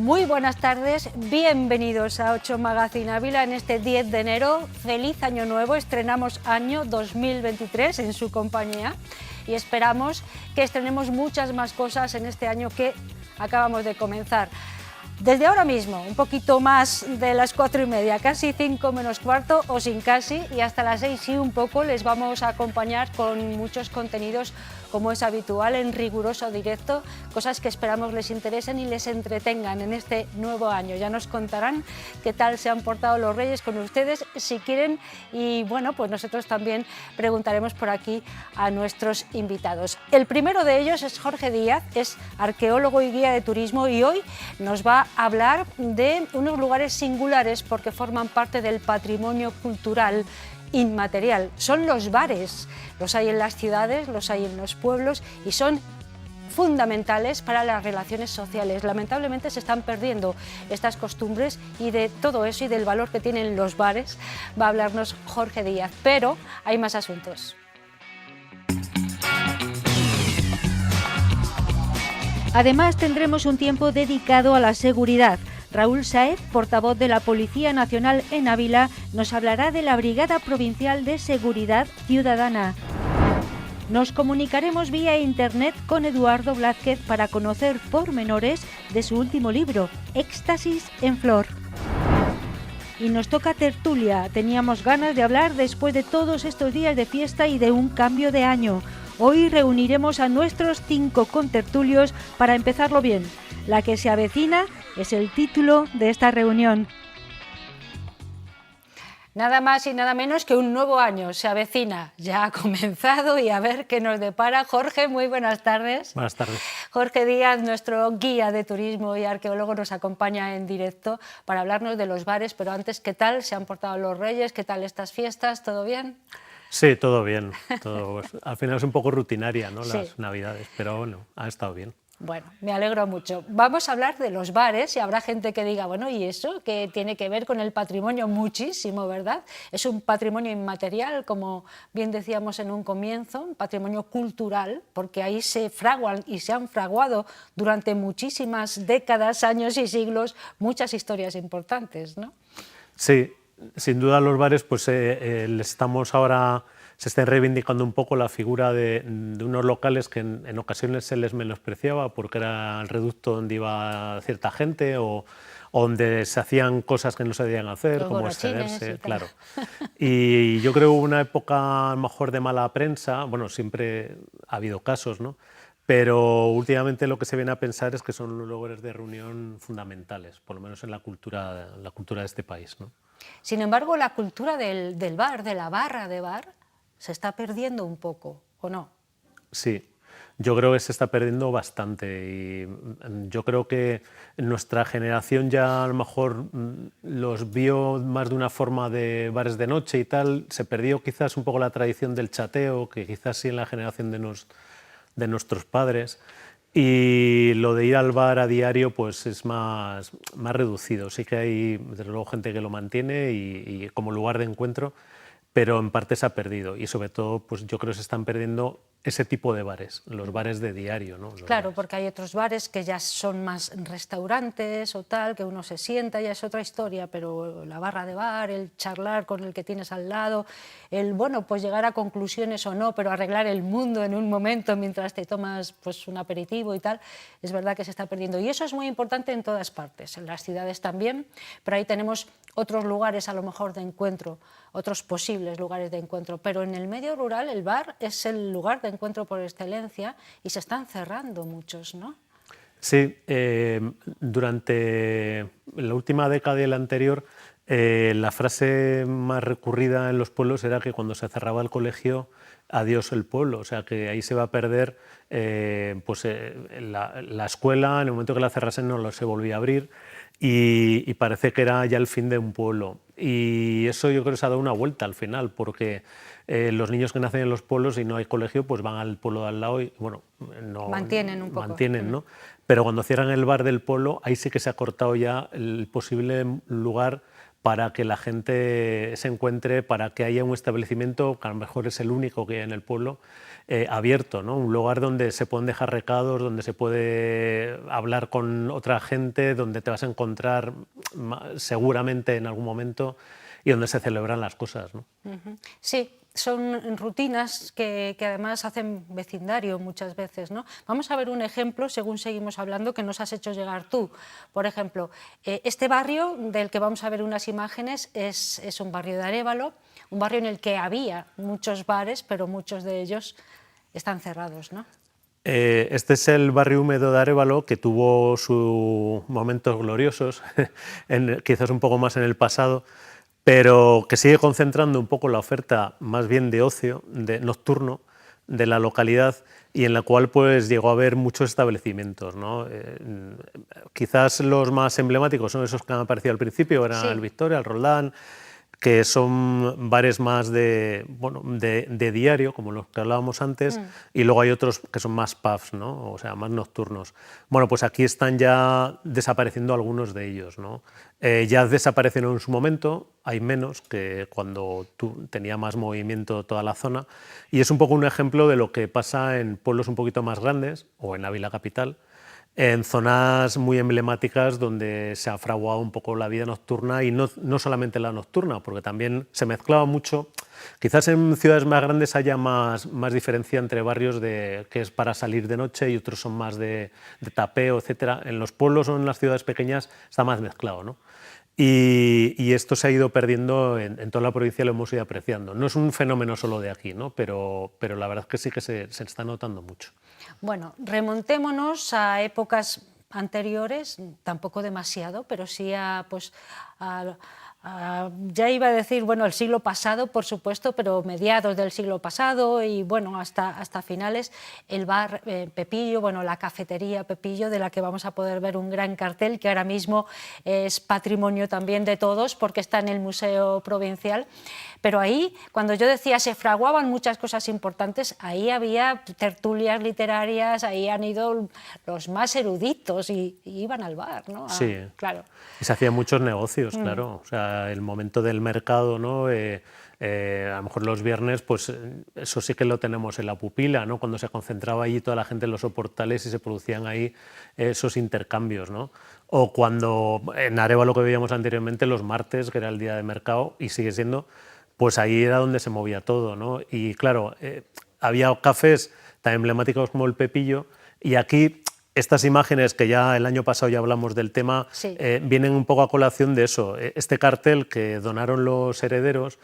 Muy buenas tardes, bienvenidos a 8 Magazine Ávila en este 10 de enero. Feliz año nuevo, estrenamos año 2023 en su compañía y esperamos que estrenemos muchas más cosas en este año que acabamos de comenzar. Desde ahora mismo, un poquito más de las 4:30, casi 5 menos cuarto o sin casi, y hasta las 6 y un poco les vamos a acompañar con muchos contenidos como es habitual, en riguroso directo, cosas que esperamos les interesen y les entretengan en este nuevo año. Ya nos contarán qué tal se han portado los Reyes con ustedes, si quieren, y bueno, pues nosotros también preguntaremos por aquí a nuestros invitados. El primero de ellos es Jorge Díaz, es arqueólogo y guía de turismo y hoy nos va a hablar de unos lugares singulares porque forman parte del patrimonio cultural inmaterial. Son los bares, los hay en las ciudades, los hay en los pueblos y son fundamentales para las relaciones sociales. Lamentablemente se están perdiendo estas costumbres y de todo eso y del valor que tienen los bares va a hablarnos Jorge Díaz, pero hay más asuntos. Además tendremos un tiempo dedicado a la seguridad. Raúl Sáez, portavoz de la Policía Nacional en Ávila, nos hablará de la Brigada Provincial de Seguridad Ciudadana. Nos comunicaremos vía internet con Eduardo Blázquez para conocer pormenores de su último libro, Éxtasis en Flor. Y nos toca tertulia. Teníamos ganas de hablar después de todos estos días de fiesta y de un cambio de año. Hoy reuniremos a nuestros 5 contertulios para empezarlo bien. La que se avecina es el título de esta reunión. Nada más y nada menos que un nuevo año se avecina, ya ha comenzado y a ver qué nos depara. Jorge, muy buenas tardes. Buenas tardes. Jorge Díaz, nuestro guía de turismo y arqueólogo, nos acompaña en directo para hablarnos de los bares, pero antes, ¿qué tal se han portado los Reyes? ¿Qué tal estas fiestas? ¿Todo bien? Sí, todo bien. Todo, pues, al final es un poco rutinaria, ¿no? Sí. Las Navidades, pero bueno, ha estado bien. Bueno, me alegro mucho. Vamos a hablar de los bares y habrá gente que diga, bueno, ¿y eso qué tiene que ver con el patrimonio? Muchísimo, ¿verdad? Es un patrimonio inmaterial, como bien decíamos en un comienzo, un patrimonio cultural, porque ahí se fraguan y se han fraguado durante muchísimas décadas, años y siglos muchas historias importantes, ¿no? Sí, sin duda los bares, pues estamos ahora... Se está reivindicando un poco la figura de unos locales que en ocasiones se les menospreciaba porque era el reducto donde iba cierta gente o donde se hacían cosas que no se debían hacer, los como borrachines excederse, claro. Y yo creo que hubo una época a lo mejor de mala prensa, bueno, siempre ha habido casos, ¿no? Pero últimamente lo que se viene a pensar es que son los lugares de reunión fundamentales, por lo menos en la cultura de este país, ¿no? Sin embargo, la cultura del bar, de la barra de bar, se está perdiendo un poco, ¿o no? Sí, yo creo que se está perdiendo bastante y yo creo que nuestra generación ya a lo mejor los vio más de una forma de bares de noche y tal, se perdió quizás un poco la tradición del chateo, que quizás sí en la generación de nuestros padres, y lo de ir al bar a diario pues es más reducido. Sí que hay desde luego gente que lo mantiene y como lugar de encuentro, pero en parte se ha perdido y sobre todo pues yo creo que se están perdiendo ese tipo de bares, los bares de diario, ¿no? Claro, porque hay otros bares que ya son más restaurantes o tal, que uno se sienta, ya es otra historia, pero la barra de bar, el charlar con el que tienes al lado, el, bueno, pues llegar a conclusiones o no, pero arreglar el mundo en un momento mientras te tomas pues un aperitivo y tal, es verdad que se está perdiendo. Y eso es muy importante en todas partes, en las ciudades también, pero ahí tenemos otros lugares a lo mejor de encuentro, otros posibles lugares de encuentro, pero en el medio rural el bar es el lugar de encuentro por excelencia y se están cerrando muchos, ¿no? Sí, durante la última década y la anterior la frase más recurrida en los pueblos era que cuando se cerraba el colegio, adiós el pueblo, o sea que ahí se va a perder la escuela, en el momento que la cerrasen no se volvía a abrir y parece que era ya el fin de un pueblo. Y eso yo creo que se ha dado una vuelta al final, porque los niños que nacen en los pueblos y no hay colegio, pues van al pueblo de al lado y bueno, mantienen un poco. Mantienen, ¿no? Pero cuando cierran el bar del pueblo, ahí sí que se ha cortado ya el posible lugar para que la gente se encuentre, para que haya un establecimiento, que a lo mejor es el único que hay en el pueblo, abierto, ¿no? Un lugar donde se pueden dejar recados, donde se puede hablar con otra gente, donde te vas a encontrar seguramente en algún momento y donde se celebran las cosas, ¿no? Sí, son rutinas que además hacen vecindario muchas veces, ¿no? Vamos a ver un ejemplo, según seguimos hablando, que nos has hecho llegar tú. Por ejemplo, este barrio del que vamos a ver unas imágenes es un barrio de Arévalo, un barrio en el que había muchos bares, pero muchos de ellos están cerrados, ¿no? Este es el barrio húmedo de Arévalo, que tuvo sus momentos gloriosos, quizás un poco más en el pasado, pero que sigue concentrando un poco la oferta más bien de ocio, nocturno, de la localidad, y en la cual pues llegó a haber muchos establecimientos, ¿no? Quizás los más emblemáticos son esos que han aparecido al principio, eran Sí. el Victoria, el Roldán, que son bares más de diario, como los que hablábamos antes, y luego hay otros que son más pubs, ¿no? O sea, más nocturnos. Bueno, pues aquí están ya desapareciendo algunos de ellos, ¿no? Ya desaparecieron en su momento, hay menos que cuando tenía más movimiento toda la zona, y es un poco un ejemplo de lo que pasa en pueblos un poquito más grandes, o en Ávila capital, en zonas muy emblemáticas donde se ha fraguado un poco la vida nocturna, y no solamente la nocturna, porque también se mezclaba mucho. Quizás en ciudades más grandes haya más diferencia entre barrios que es para salir de noche y otros son más de tapeo, etcétera. En los pueblos o en las ciudades pequeñas está más mezclado, ¿no? Y esto se ha ido perdiendo en toda la provincia, lo hemos ido apreciando. No es un fenómeno solo de aquí, ¿no? Pero la verdad es que sí que se está notando mucho. Bueno, remontémonos a épocas anteriores, tampoco demasiado, pero sí ya iba a decir, bueno, el siglo pasado, por supuesto, pero mediados del siglo pasado y bueno, hasta finales, el bar Pepillo, bueno, la cafetería Pepillo, de la que vamos a poder ver un gran cartel que ahora mismo es patrimonio también de todos porque está en el Museo Provincial. Pero ahí, cuando yo decía se fraguaban muchas cosas importantes, ahí había tertulias literarias, ahí han ido los más eruditos y iban al bar, ¿no? Sí, claro. Y se hacían muchos negocios, claro. O sea, el momento del mercado, ¿no? A lo mejor los viernes, pues eso sí que lo tenemos en la pupila, ¿no? Cuando se concentraba allí toda la gente en los soportales y se producían ahí esos intercambios, ¿no? O cuando en Arévalo, que veíamos anteriormente, los martes, que era el día de mercado, y sigue siendo, pues ahí era donde se movía todo, ¿no? Y claro, había cafés tan emblemáticos como el Pepillo, y aquí estas imágenes, que ya el año pasado ya hablamos del tema, Sí. vienen un poco a colación de eso. Este cartel que donaron los herederos,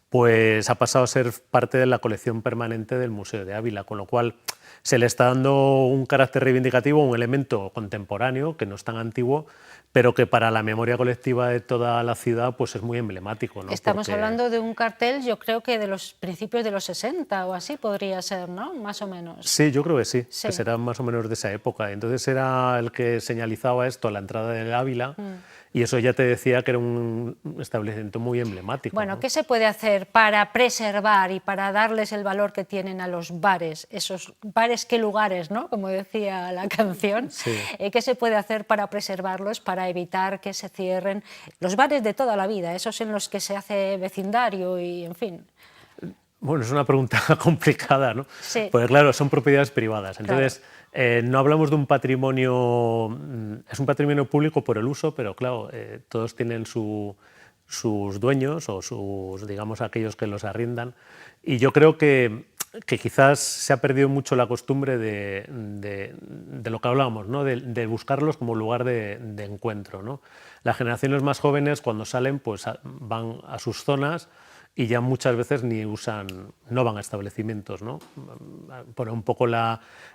pues ha pasado a ser parte de la colección permanente del Museo de Ávila, con lo cual se le está dando un carácter reivindicativo, un elemento contemporáneo, que no es tan antiguo, pero que para la memoria colectiva de toda la ciudad pues es muy emblemático, ¿no? Estamos Porque hablando de un cartel, yo creo que de los principios de los 60 o así podría ser, ¿no? Más o menos. sí, yo creo que sí, Sí. que será más o menos de esa época. Entonces era el que señalizaba esto a la entrada del Ávila, y eso ya te decía que era un establecimiento muy emblemático, Bueno, ¿no? ¿qué se puede hacer para preservar y para darles el valor que tienen a los bares? Esos bares, ¿qué lugares, no? Como decía la canción. Sí. ¿Qué se puede hacer para preservarlos, para evitar que se cierren los bares de toda la vida, esos en los que se hace vecindario y, en fin? Bueno, es una pregunta complicada, ¿no? Sí. Porque claro, son propiedades privadas. Claro. Entonces, no hablamos de un patrimonio, es un patrimonio público por el uso, pero claro, todos tienen sus dueños o sus, digamos, aquellos que los arriendan. Y yo creo que quizás se ha perdido mucho la costumbre de lo que hablábamos, ¿no? De buscarlos como lugar de encuentro, ¿no? Las generaciones más jóvenes, cuando salen, pues van a sus zonas y ya muchas veces no van a establecimientos, ¿no? Pone un poco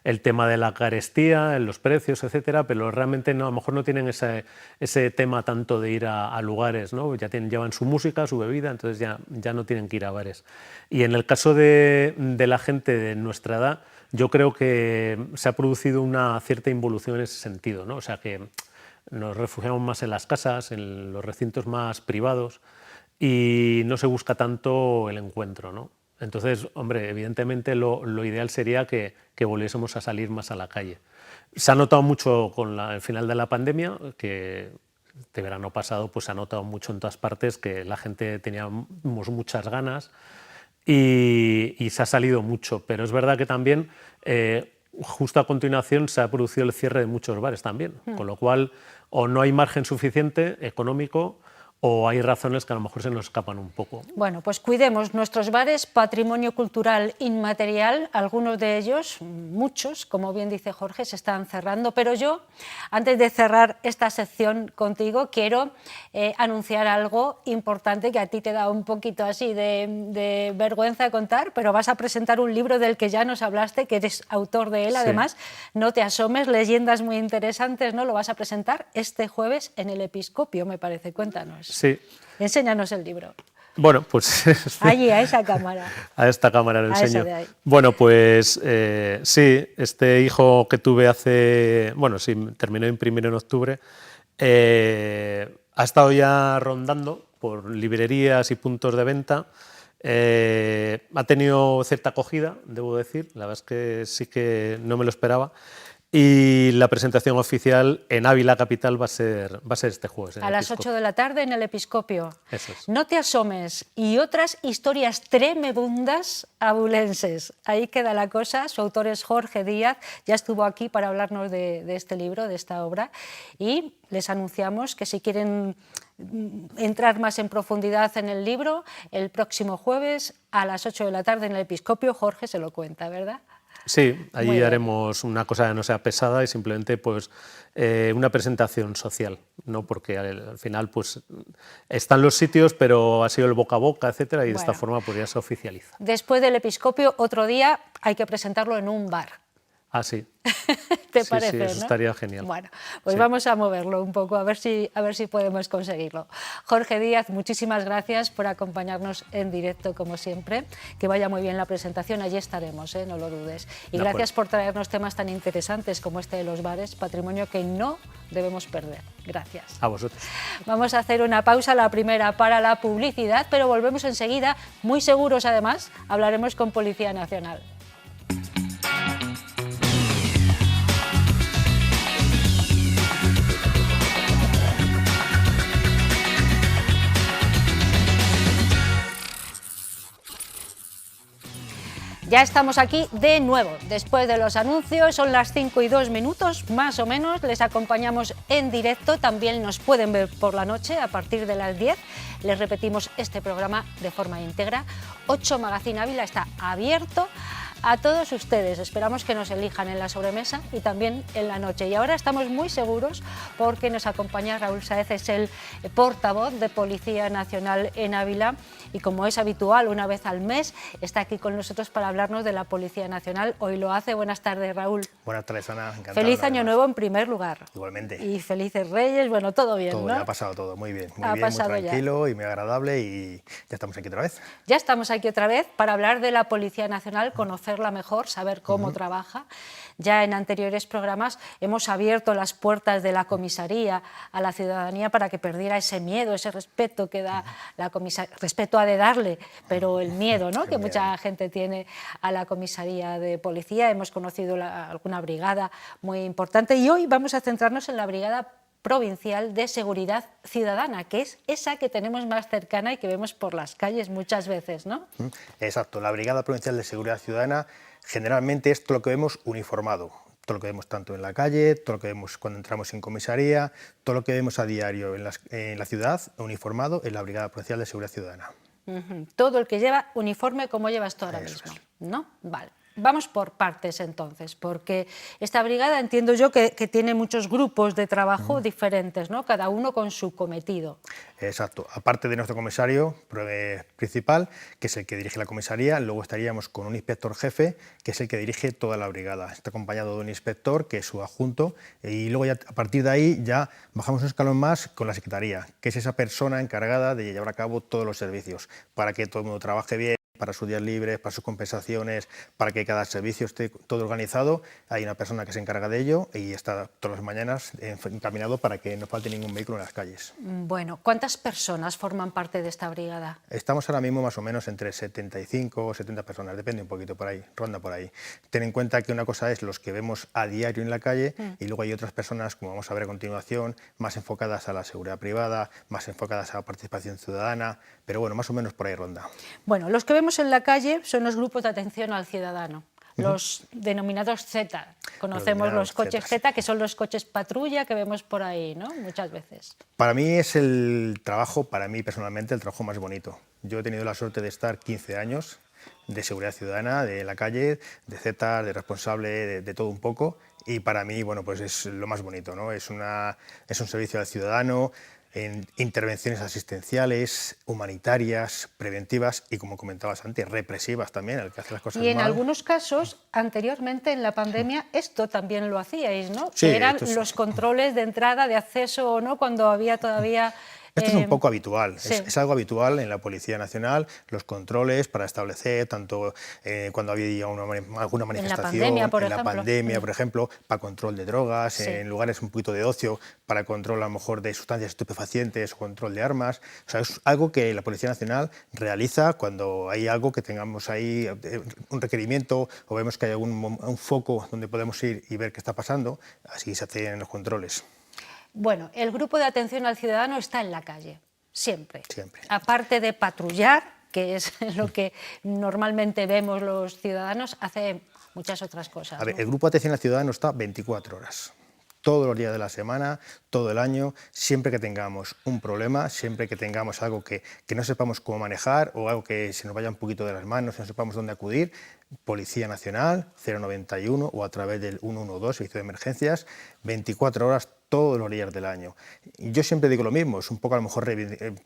el tema de la carestía, los precios, etcétera, pero realmente no, a lo mejor no tienen ese tema tanto de ir a lugares, ¿no? Ya llevan su música, su bebida, entonces ya no tienen que ir a bares. Y en el caso de la gente de nuestra edad, yo creo que se ha producido una cierta involución en ese sentido, ¿no? O sea, que nos refugiamos más en las casas, en los recintos más privados, y no se busca tanto el encuentro, ¿no? Entonces, hombre, evidentemente lo ideal sería que volviésemos a salir más a la calle. Se ha notado mucho con el final de la pandemia, que este verano pasado pues se ha notado mucho en todas partes que la gente teníamos muchas ganas y se ha salido mucho, pero es verdad que también justo a continuación se ha producido el cierre de muchos bares también, con lo cual o no hay margen suficiente económico o hay razones que a lo mejor se nos escapan un poco. Bueno, pues cuidemos nuestros bares, patrimonio cultural inmaterial, algunos de ellos, muchos, como bien dice Jorge, se están cerrando, pero yo, antes de cerrar esta sección contigo, quiero anunciar algo importante que a ti te da un poquito así de vergüenza contar, pero vas a presentar un libro del que ya nos hablaste, que eres autor de él, además, No te asomes, leyendas muy interesantes, ¿no? Lo vas a presentar este jueves en el Episcopio, me parece, cuéntanos. Sí. Enséñanos el libro. Bueno, pues... Allí, a esa cámara. A esta cámara lo enseño. De ahí. Bueno, pues sí, este hijo que tuve hace... Bueno, sí, terminó de imprimir en octubre. Ha estado ya rondando por librerías y puntos de venta. Ha tenido cierta acogida, debo decir. La verdad es que sí que no me lo esperaba. Y la presentación oficial en Ávila capital va a ser este jueves. A las 8 de la tarde en el Episcopio. Eso es. No te asomes y otras historias tremebundas abulenses. Ahí queda la cosa. Su autor es Jorge Díaz. Ya estuvo aquí para hablarnos de este libro, de esta obra. Y les anunciamos que si quieren entrar más en profundidad en el libro, el próximo jueves a las 8 de la tarde en el Episcopio, Jorge se lo cuenta, ¿verdad? Sí, allí haremos una cosa que no sea pesada y simplemente pues una presentación social, ¿no? Porque al final pues están los sitios, pero ha sido el boca a boca, etcétera, y de esta forma pues ya se oficializa. Después del Episcopio, otro día hay que presentarlo en un bar. Ah, sí. ¿Te parece? Sí, eso, ¿no? Estaría genial. Bueno, pues vamos a moverlo un poco, a ver si podemos conseguirlo. Jorge Díaz, muchísimas gracias por acompañarnos en directo, como siempre. Que vaya muy bien la presentación, allí estaremos, no lo dudes. Y gracias por traernos temas tan interesantes como este de los bares, patrimonio que no debemos perder. Gracias. A vosotros. Vamos a hacer una pausa, la primera para la publicidad, pero volvemos enseguida, muy seguros además, hablaremos con Policía Nacional. Ya estamos aquí de nuevo, después de los anuncios, son las 5:02, más o menos, les acompañamos en directo, también nos pueden ver por la noche a partir de las 10, les repetimos este programa de forma íntegra. 8 Magazine Ávila está abierto a todos ustedes, esperamos que nos elijan en la sobremesa y también en la noche. Y ahora estamos muy seguros porque nos acompaña Raúl Sáez, es el portavoz de Policía Nacional en Ávila y como es habitual, una vez al mes, está aquí con nosotros para hablarnos de la Policía Nacional. Hoy lo hace. Buenas tardes, Raúl. Buenas tardes, Ana. Encantado. Feliz Año Nuevo en primer lugar. Igualmente. Y felices Reyes, bueno, todo bien, todo, ¿no? Ya ha pasado todo, muy bien, muy Ya. tranquilo y muy agradable y ya estamos aquí otra vez. Ya estamos aquí otra vez para hablar de la Policía Nacional, conocerla mejor, saber cómo trabaja. Ya en anteriores programas hemos abierto las puertas de la comisaría a la ciudadanía para que perdiera ese miedo, ese respeto que da la comisaría, respeto ha de darle, pero el miedo, ¿no? que mucha gente tiene a la comisaría de policía. Hemos conocido alguna brigada muy importante y hoy vamos a centrarnos en la brigada provincial de seguridad ciudadana, que es esa que tenemos más cercana y que vemos por las calles muchas veces, ¿no? Exacto, la Brigada Provincial de Seguridad Ciudadana generalmente es todo lo que vemos uniformado, todo lo que vemos tanto en la calle, todo lo que vemos cuando entramos en comisaría, todo lo que vemos a diario en la ciudad uniformado en la Brigada Provincial de Seguridad Ciudadana. Todo el que lleva uniforme como llevas tú ahora mismo, ¿no? Vale. Vamos por partes entonces, porque esta brigada entiendo yo que tiene muchos grupos de trabajo diferentes, ¿no? Cada uno con su cometido. Exacto, aparte de nuestro comisario principal, que es el que dirige la comisaría, luego estaríamos con un inspector jefe, que es el que dirige toda la brigada. Está acompañado de un inspector, que es su adjunto, y luego ya, a partir de ahí ya bajamos un escalón más con la secretaría, que es esa persona encargada de llevar a cabo todos los servicios, para que todo el mundo trabaje bien, para sus días libres, para sus compensaciones, para que cada servicio esté todo organizado. Hay una persona que se encarga de ello y está todas las mañanas encaminado para que no falte ningún vehículo en las calles. Bueno, ¿cuántas personas forman parte de esta brigada? Estamos ahora mismo más o menos entre 75 o 70 personas, depende un poquito por ahí, ronda por ahí. Ten en cuenta que una cosa es los que vemos a diario en la calle y luego hay otras personas, como vamos a ver a continuación, más enfocadas a la seguridad privada, más enfocadas a la participación ciudadana, pero bueno, más o menos por ahí ronda. Bueno, los que vemos en la calle son los grupos de atención al ciudadano, los denominados Z. Conocemos los coches Z, que son los coches patrulla que vemos por ahí, ¿no? Muchas veces. Para mí es el trabajo, para mí personalmente, el trabajo más bonito. Yo he tenido la suerte de estar 15 años de seguridad ciudadana, de la calle, de Z, de responsable, de todo un poco, y para mí, bueno, pues es lo más bonito, ¿no? Es un servicio al ciudadano, en intervenciones asistenciales, humanitarias, preventivas y, como comentabas antes, represivas también, el que hace las cosas Y en mal. algunos casos, anteriormente en la pandemia, esto también lo hacíais, ¿no? Sí, Que eran esto es- los controles de entrada, de acceso o no, cuando había todavía... Esto es un poco habitual, sí. es algo habitual en la Policía Nacional, los controles para establecer, tanto cuando había alguna manifestación, pandemia, por en la ejemplo. pandemia, por ejemplo, para control de drogas, Sí. en lugares un poquito de ocio, para control a lo mejor de sustancias estupefacientes o control de armas. O sea, es algo que la Policía Nacional realiza cuando hay algo que tengamos ahí, un requerimiento, o vemos que hay un foco donde podemos ir y ver qué está pasando, así se hacen los controles. Bueno, el grupo de atención al ciudadano está en la calle, siempre. Siempre. Aparte de patrullar, que es lo que normalmente vemos los ciudadanos, hace muchas otras cosas. A ver, ¿no? el Grupo de Atención al Ciudadano está 24 horas. Todos los días de la semana, todo el año, siempre que tengamos un problema, siempre que tengamos algo que no sepamos cómo manejar o algo que se nos vaya un poquito de las manos, no sepamos dónde acudir, Policía Nacional, 091 o a través del 112, Servicio de Emergencias, 24 horas todos los días del año. Y yo siempre digo lo mismo, es un poco a lo mejor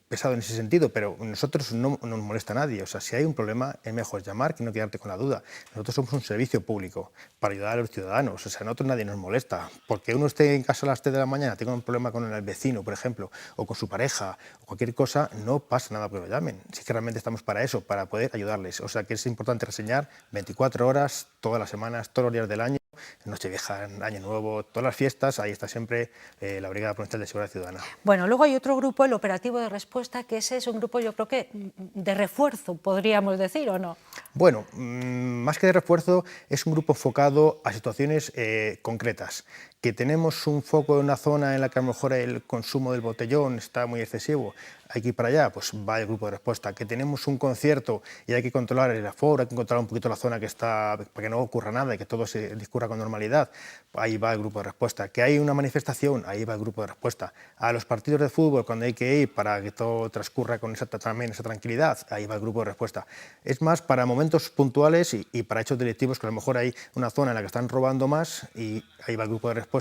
pesado en ese sentido, pero nosotros no nos molesta a nadie. O sea, si hay un problema, es mejor llamar que no quedarte con la duda. Nosotros somos un servicio público para ayudar a los ciudadanos. O sea, a nosotros nadie nos molesta. Porque uno esté en casa a las 3 de la mañana, tenga un problema con el vecino, por ejemplo, o con su pareja, o cualquier cosa, no pasa nada porque lo llamen. Si es que realmente estamos para eso, para poder ayudarles. O sea, que es importante reseñar 24 horas, todas las semanas, todos los días del año, Nochevieja, Año Nuevo, todas las fiestas, ahí está siempre la Brigada Provincial de Seguridad Ciudadana. Bueno, luego hay otro grupo, el operativo de respuesta, que ese es un grupo, yo creo que de refuerzo, podríamos decir, ¿o no? Bueno, más que de refuerzo, es un grupo enfocado a situaciones concretas. Que tenemos un foco en una zona en la que a lo mejor el consumo del botellón está muy excesivo, hay que ir para allá, pues va el grupo de respuesta. Que tenemos un concierto y hay que controlar el aforo, hay que controlar un poquito la zona que está, para que no ocurra nada y que todo se discurra con normalidad, ahí va el grupo de respuesta. Que hay una manifestación, ahí va el grupo de respuesta. A los partidos de fútbol, cuando hay que ir para que todo transcurra con también esa tranquilidad, ahí va el grupo de respuesta. Es más para momentos puntuales y para hechos delictivos, que a lo mejor hay una zona en la que están robando más y ahí va el grupo de respuesta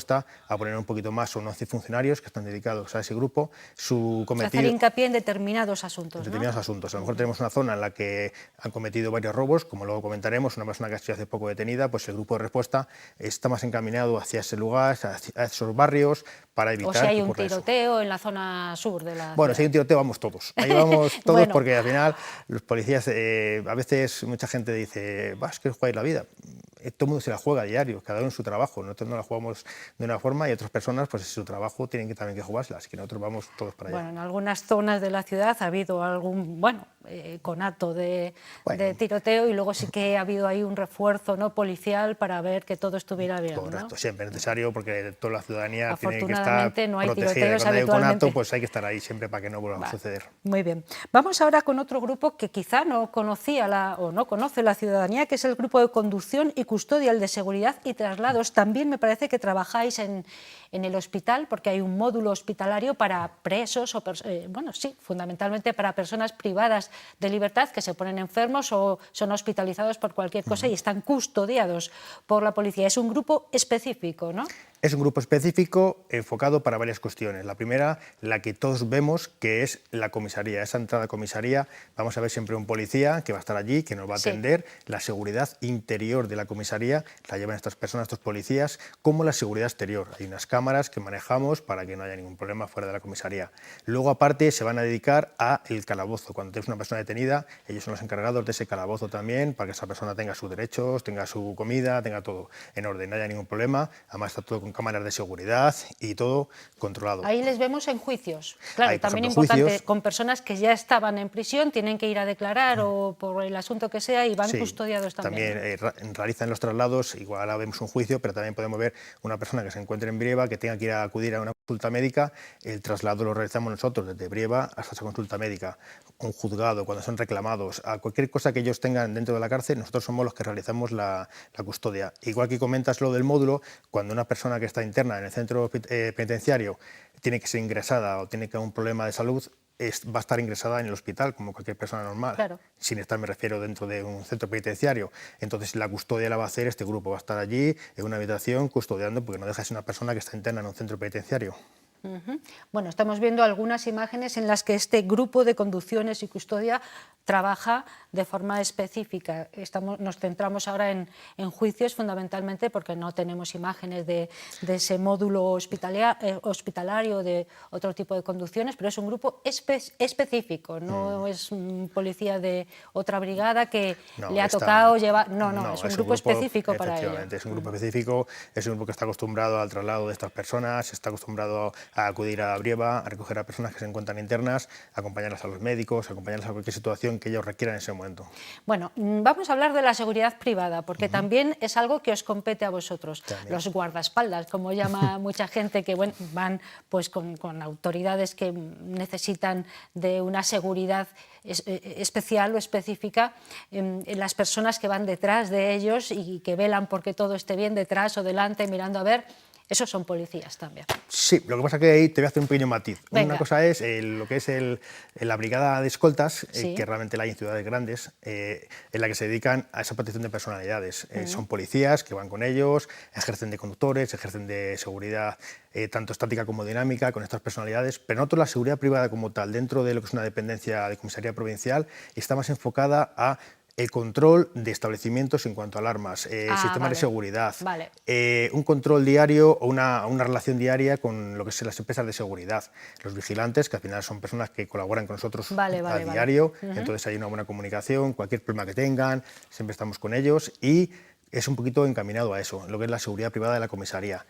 a poner un poquito más, son 11 funcionarios que están dedicados a ese grupo. Su cometido, hacer hincapié en determinados asuntos. determinados asuntos. A lo mejor tenemos una zona en la que han cometido varios robos, como luego comentaremos, una persona que ha sido hace poco detenida, pues el grupo de respuesta está más encaminado hacia ese lugar, hacia esos barrios, para evitar o si hay que un ocurra eso. tiroteo en la zona sur de la Bueno, ciudad. si hay un tiroteo vamos todos, ahí vamos todos Bueno. porque al final los policías, a veces mucha gente dice, es que os jugáis la vida. Todo el mundo se la juega a diario, cada uno en su trabajo. Nosotros no la jugamos de una forma y otras personas, pues en su trabajo tienen que también que jugársela, así que nosotros vamos todos para allá. Bueno, en algunas zonas de la ciudad ha habido algún, conato de tiroteo y luego sí que ha habido ahí un refuerzo, ¿no?, policial para ver que todo estuviera bien. Correcto, ¿no? siempre es necesario porque toda la ciudadanía tiene que estar Afortunadamente no hay protegida. tiroteos Cuando hay un conato, habitualmente. pues hay que estar ahí siempre para que no vuelva a suceder. Muy bien. Vamos ahora con otro grupo que quizá no conocía o no conoce la ciudadanía, que es el grupo de conducción y custodia, el de seguridad y traslados. También me parece que trabajáis en el hospital, porque hay un módulo hospitalario para presos, fundamentalmente para personas privadas de libertad que se ponen enfermos o son hospitalizados por cualquier cosa y están custodiados por la policía. Es un grupo específico, ¿no? Es un grupo específico enfocado para varias cuestiones. La primera, la que todos vemos, que es la comisaría. Esa entrada a comisaría, vamos a ver siempre un policía que va a estar allí, que nos va a atender. La seguridad interior de la comisaría la llevan estas personas, estos policías, como la seguridad exterior. Hay unas cámaras que manejamos para que no haya ningún problema fuera de la comisaría. Luego, aparte, se van a dedicar a el calabozo. Cuando tienes una persona detenida, ellos son los encargados de ese calabozo también, para que esa persona tenga sus derechos, tenga su comida, tenga todo en orden, no haya ningún problema. Además, está todo con cámaras de seguridad y todo controlado. Ahí les vemos en juicios. Claro, Ahí, también ejemplo, importante, juicios, con personas que ya estaban en prisión, tienen que ir a declarar o por el asunto que sea y van custodiados también. También realizan los traslados, igual vemos un juicio, pero también podemos ver una persona que se encuentre en Brieva, que tenga que ir a acudir a una consulta médica, el traslado lo realizamos nosotros desde Brieva hasta esa consulta médica. Un juzgado, cuando son reclamados, a cualquier cosa que ellos tengan dentro de la cárcel, nosotros somos los que realizamos la custodia. Igual que comentas lo del módulo, cuando una persona que está interna en el centro penitenciario tiene que ser ingresada o tiene que un problema de salud, va a estar ingresada en el hospital como cualquier persona normal, claro. Sin estar, me refiero, dentro de un centro penitenciario. Entonces la custodia la va a hacer este grupo, va a estar allí en una habitación custodiando, porque no deja de ser una persona que está interna en un centro penitenciario. Bueno, estamos viendo algunas imágenes en las que este grupo de conducciones y custodia trabaja de forma específica. Nos centramos ahora en juicios fundamentalmente porque no tenemos imágenes de ese módulo hospitalario, de otro tipo de conducciones, pero es un grupo específico, no es un policía de otra brigada que le ha tocado llevar... No, es un grupo específico para ello. Es un grupo específico, es un grupo que está acostumbrado al traslado de estas personas, está acostumbrado a acudir a Brieva, a recoger a personas que se encuentran internas, acompañarlas a los médicos, acompañarlas a cualquier situación que ellos requieran en ese momento. Bueno, vamos a hablar de la seguridad privada, porque también es algo que os compete a vosotros. También. Los guardaespaldas, como llama mucha gente, que bueno, van pues, con autoridades que necesitan de una seguridad especial o específica, las personas que van detrás de ellos y que velan porque todo esté bien detrás o delante, mirando a ver. Esos son policías también. Sí, lo que pasa es que ahí te voy a hacer un pequeño matiz. Venga. Una cosa es lo que es la brigada de escoltas, que realmente la hay en ciudades grandes, en la que se dedican a esa protección de personalidades. Son policías que van con ellos, ejercen de conductores, ejercen de seguridad tanto estática como dinámica con estas personalidades, pero nosotros la seguridad privada como tal, dentro de lo que es una dependencia de comisaría provincial, está más enfocada a el control de establecimientos en cuanto a alarmas, sistemas de seguridad, un control diario o una relación diaria con lo que son las empresas de seguridad, los vigilantes, que al final son personas que colaboran con nosotros a diario, entonces hay una buena comunicación, cualquier problema que tengan, siempre estamos con ellos y es un poquito encaminado a eso, lo que es la seguridad privada de la comisaría.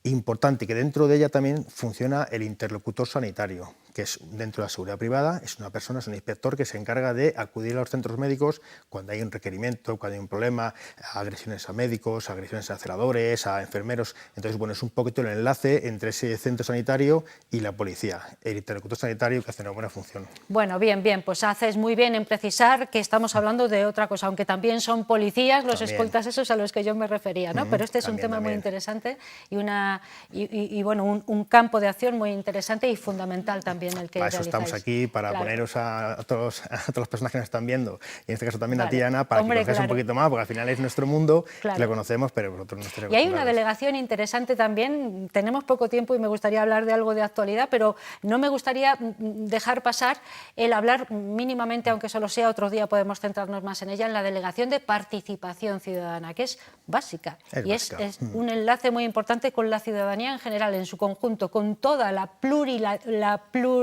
Importante que dentro de ella también funciona el interlocutor sanitario, que es dentro de la seguridad privada, es una persona, es un inspector que se encarga de acudir a los centros médicos cuando hay un requerimiento, cuando hay un problema, agresiones a médicos, agresiones a celadores, a enfermeros. Entonces, bueno, es un poquito el enlace entre ese centro sanitario y la policía, el interlocutor sanitario que hace una buena función. Bueno, bien, pues haces muy bien en precisar que estamos hablando de otra cosa, aunque también son policías, los escoltas esos a los que yo me refería, ¿no? Pero este es un tema muy interesante y bueno, un campo de acción muy interesante y fundamental también el que para eso realizáis. Estamos aquí, para poneros a todas las personas que nos están viendo, y en este caso también a ti, Ana, para que conozcáis un poquito más, porque al final es nuestro mundo, que lo conocemos, pero vosotros no estáis acostumbrados. Y hay una delegación interesante también, tenemos poco tiempo y me gustaría hablar de algo de actualidad, pero no me gustaría dejar pasar el hablar mínimamente, aunque solo sea otro día podemos centrarnos más en ella, en la delegación de participación ciudadana, que es básica. Es un enlace muy importante con la ciudadanía en general, en su conjunto, con toda la pluralidad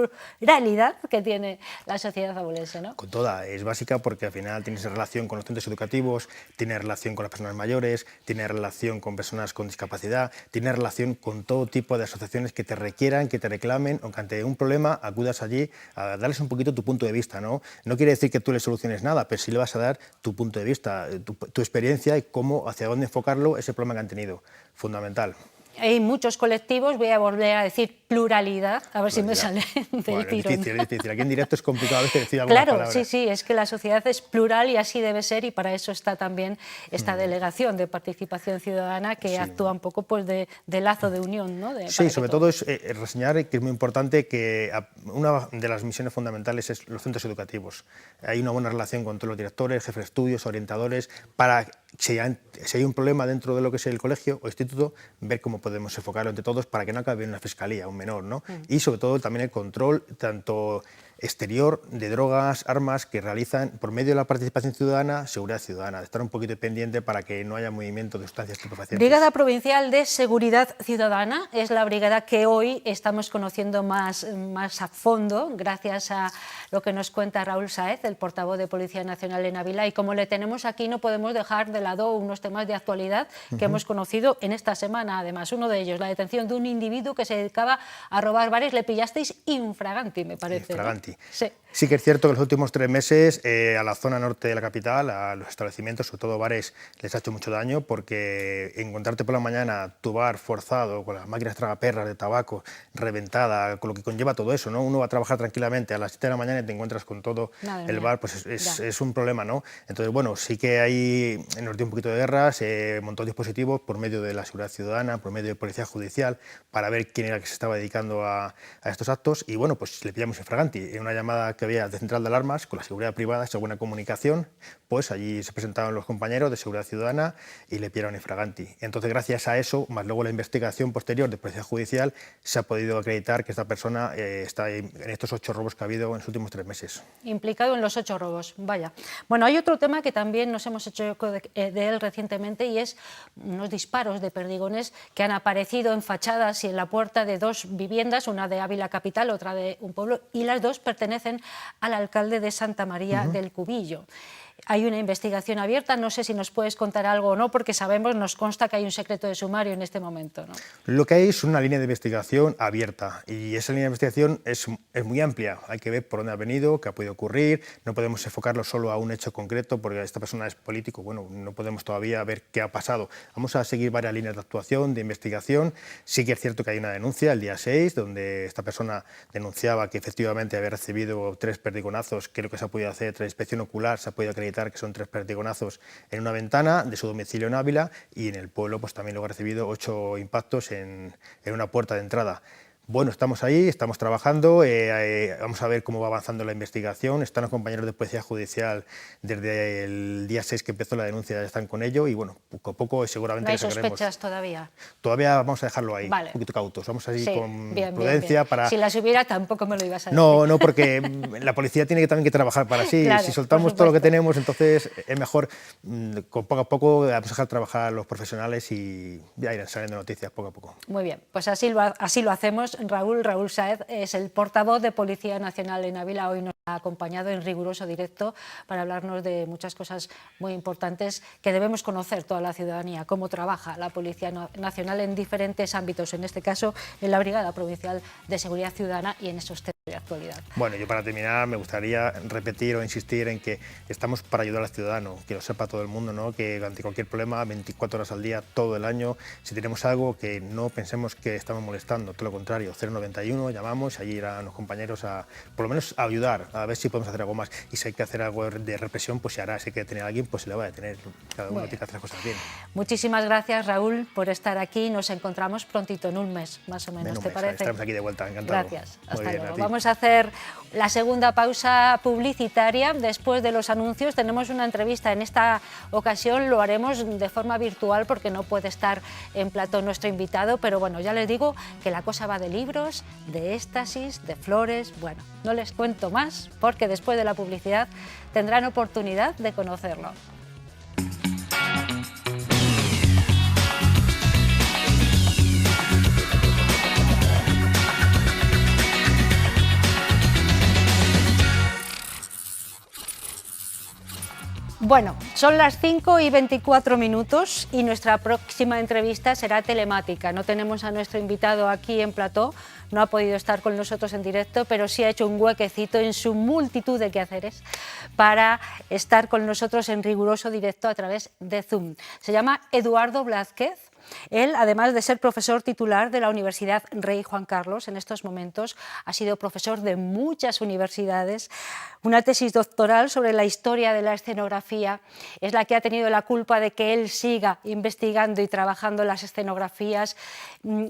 que tiene la sociedad abulense, ¿no? Con toda, es básica porque al final tiene relación con los centros educativos, tiene relación con las personas mayores, tiene relación con personas con discapacidad, tiene relación con todo tipo de asociaciones que te requieran, que te reclamen, o que ante un problema acudas allí a darles un poquito tu punto de vista, ¿no? No quiere decir que tú le soluciones nada, pero sí le vas a dar tu punto de vista, tu experiencia y cómo, hacia dónde enfocarlo ese problema que han tenido. Fundamental. Hay muchos colectivos, voy a volver a decir pluralidad, a ver si me sale del tirón. Es difícil, aquí en directo es complicado a veces decir algunas palabras. Claro, sí, es que la sociedad es plural y así debe ser, y para eso está también esta delegación de participación ciudadana que actúa un poco pues, de lazo de unión, ¿no? Sí, sobre todo es reseñar que es muy importante que una de las misiones fundamentales es los centros educativos. Hay una buena relación con todos los directores, jefes de estudios, orientadores, para si hay un problema dentro de lo que es el colegio o instituto, ver cómo podemos podemos enfocarlo entre todos para que no acabe en una fiscalía, un menor, ¿no? Y sobre todo también el control tanto exterior de drogas, armas que realizan por medio de la participación ciudadana, seguridad ciudadana, de estar un poquito pendiente para que no haya movimiento de sustancias estupefacientes. Brigada Provincial de Seguridad Ciudadana es la brigada que hoy estamos conociendo más a fondo, gracias a lo que nos cuenta Raúl Sáez, el portavoz de Policía Nacional en Ávila, y como le tenemos aquí no podemos dejar de lado unos temas de actualidad que hemos conocido en esta semana, además, uno de ellos, la detención de un individuo que se dedicaba a robar bares. Le pillasteis infraganti, me parece. Infraganti. ¿No? Sí. Sí que es cierto que en los últimos 3 meses a la zona norte de la capital, a los establecimientos, sobre todo bares, les ha hecho mucho daño porque encontrarte por la mañana tu bar forzado, con las máquinas tragaperras de tabaco, reventada, con lo que conlleva todo eso, ¿no? Uno va a trabajar tranquilamente a las 7 de la mañana y te encuentras con todo el bar, pues es un problema, ¿no? Entonces, bueno, sí que ahí nos dio un poquito de guerra, se montó dispositivos por medio de la seguridad ciudadana, por medio de policía judicial, para ver quién era el que se estaba dedicando a estos actos y, bueno, pues le pillamos infraganti. En una llamada que había de central de alarmas con la seguridad privada, esa buena comunicación, pues allí se presentaron los compañeros de seguridad ciudadana y le pillaron infraganti. Entonces, gracias a eso, más luego la investigación posterior de policía judicial, se ha podido acreditar que esta persona está en estos 8 robos que ha habido en los últimos 3 meses. Implicado en los 8 robos, vaya. Bueno, hay otro tema que también nos hemos hecho eco de él recientemente y es unos disparos de perdigones que han aparecido en fachadas y en la puerta de 2 viviendas, una de Ávila capital, otra de un pueblo, y las 2 pertenecen al alcalde de Santa María del Cubillo. Hay una investigación abierta, no sé si nos puedes contar algo o no, porque sabemos, nos consta que hay un secreto de sumario en este momento, ¿no? Lo que hay es una línea de investigación abierta y esa línea de investigación es muy amplia. Hay que ver por dónde ha venido, qué ha podido ocurrir, no podemos enfocarlo solo a un hecho concreto porque esta persona es político, bueno, no podemos todavía ver qué ha pasado. Vamos a seguir varias líneas de actuación, de investigación. Sí que es cierto que hay una denuncia el día 6, donde esta persona denunciaba que efectivamente había recibido 3 perdigonazos, que lo que se ha podido hacer tras inspección ocular, se ha podido acreditar que son 3 perdigonazos en una ventana de su domicilio en Ávila y en el pueblo pues también luego ha recibido 8 impactos en una puerta de entrada. Bueno, estamos ahí, estamos trabajando, vamos a ver cómo va avanzando la investigación. Están los compañeros de Policía Judicial desde el día 6 que empezó la denuncia, ya están con ello y bueno, poco a poco seguramente... ¿No hay sospechas todavía? Todavía vamos a dejarlo ahí, vale. Un poquito cautos, vamos a ir sí, con bien, prudencia bien. para... Si las hubiera tampoco me lo ibas a decir. No, porque la policía tiene también que trabajar para sí. Claro, si soltamos todo lo que tenemos, entonces es mejor, con poco a poco, vamos a dejar trabajar a los profesionales y ya irán saliendo noticias poco a poco. Muy bien, pues así lo hacemos. Raúl Sáez es el portavoz de Policía Nacional en Ávila. Hoy nos ha acompañado en riguroso directo para hablarnos de muchas cosas muy importantes que debemos conocer toda la ciudadanía, cómo trabaja la Policía Nacional en diferentes ámbitos, en este caso en la Brigada Provincial de Seguridad Ciudadana y en esos temas de actualidad. Bueno, yo para terminar me gustaría repetir o insistir en que estamos para ayudar al ciudadano, que lo sepa todo el mundo, ¿no? Que ante cualquier problema, 24 horas al día, todo el año, si tenemos algo que no pensemos que estamos molestando, todo lo contrario, 091, llamamos, allí irán los compañeros a, por lo menos, a ayudar, a ver si podemos hacer algo más. Y si hay que hacer algo de represión, pues se hará. Si hay que detener a alguien, pues se le va a detener. Cada uno tiene que hacer las cosas bien. Muchísimas gracias, Raúl, por estar aquí. Nos encontramos prontito, en un mes, más o menos, ¿te parece? Estaremos aquí de vuelta, encantado. Gracias, hasta luego. Vamos a hacer la segunda pausa publicitaria. Después de los anuncios tenemos una entrevista. En esta ocasión lo haremos de forma virtual porque no puede estar en plató nuestro invitado, pero bueno, ya les digo que la cosa va de libros, de éxtasis, de flores. Bueno, no les cuento más porque después de la publicidad tendrán oportunidad de conocerlo. Bueno, son las 5:24 y nuestra próxima entrevista será telemática. No tenemos a nuestro invitado aquí en plató, no ha podido estar con nosotros en directo, pero sí ha hecho un huequecito en su multitud de quehaceres para estar con nosotros en riguroso directo a través de Zoom. Se llama Eduardo Blázquez. Él, además de ser profesor titular de la Universidad Rey Juan Carlos, en estos momentos ha sido profesor de muchas universidades. Una tesis doctoral sobre la historia de la escenografía es la que ha tenido la culpa de que él siga investigando y trabajando las escenografías,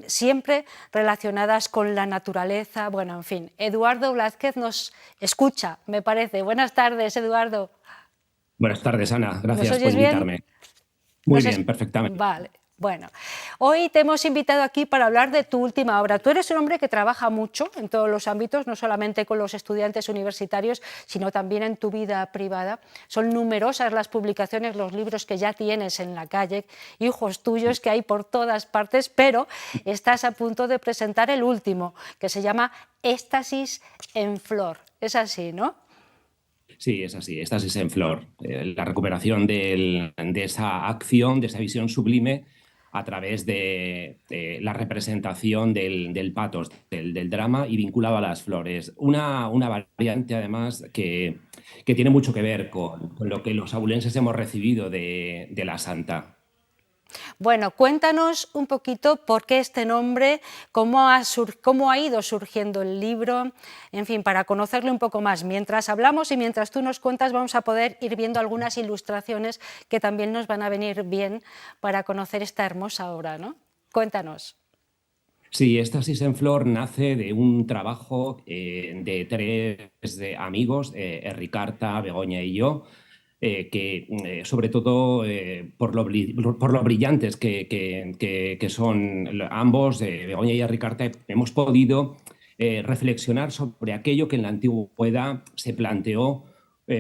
siempre relacionadas con la naturaleza. Bueno, en fin, Eduardo Blázquez nos escucha, me parece. Buenas tardes, Eduardo. Buenas tardes, Ana. Gracias por invitarme. ¿Bien? Muy bien, perfectamente. Vale. Bueno, hoy te hemos invitado aquí para hablar de tu última obra. Tú eres un hombre que trabaja mucho en todos los ámbitos, no solamente con los estudiantes universitarios, sino también en tu vida privada. Son numerosas las publicaciones, los libros que ya tienes en la calle, hijos tuyos que hay por todas partes, pero estás a punto de presentar el último, que se llama Éxtasis en Flor. Es así, ¿no? Sí, es así, Éxtasis en Flor, la recuperación de esa acción, de esa visión sublime a través de la representación del pathos, del drama y vinculado a las flores. Una variante, además, que tiene mucho que ver con lo que los abulenses hemos recibido de la santa. Bueno, cuéntanos un poquito por qué este nombre, cómo ha ido surgiendo el libro, en fin, para conocerle un poco más. Mientras hablamos y mientras tú nos cuentas, vamos a poder ir viendo algunas ilustraciones que también nos van a venir bien para conocer esta hermosa obra, ¿no? Cuéntanos. Sí, Éxtasis en Flor nace de un trabajo de tres amigos, Ricarta, Begoña y yo, que sobre todo por lo brillantes que son ambos, Begoña y Ricarta, hemos podido reflexionar sobre aquello que en la antigüedad se planteó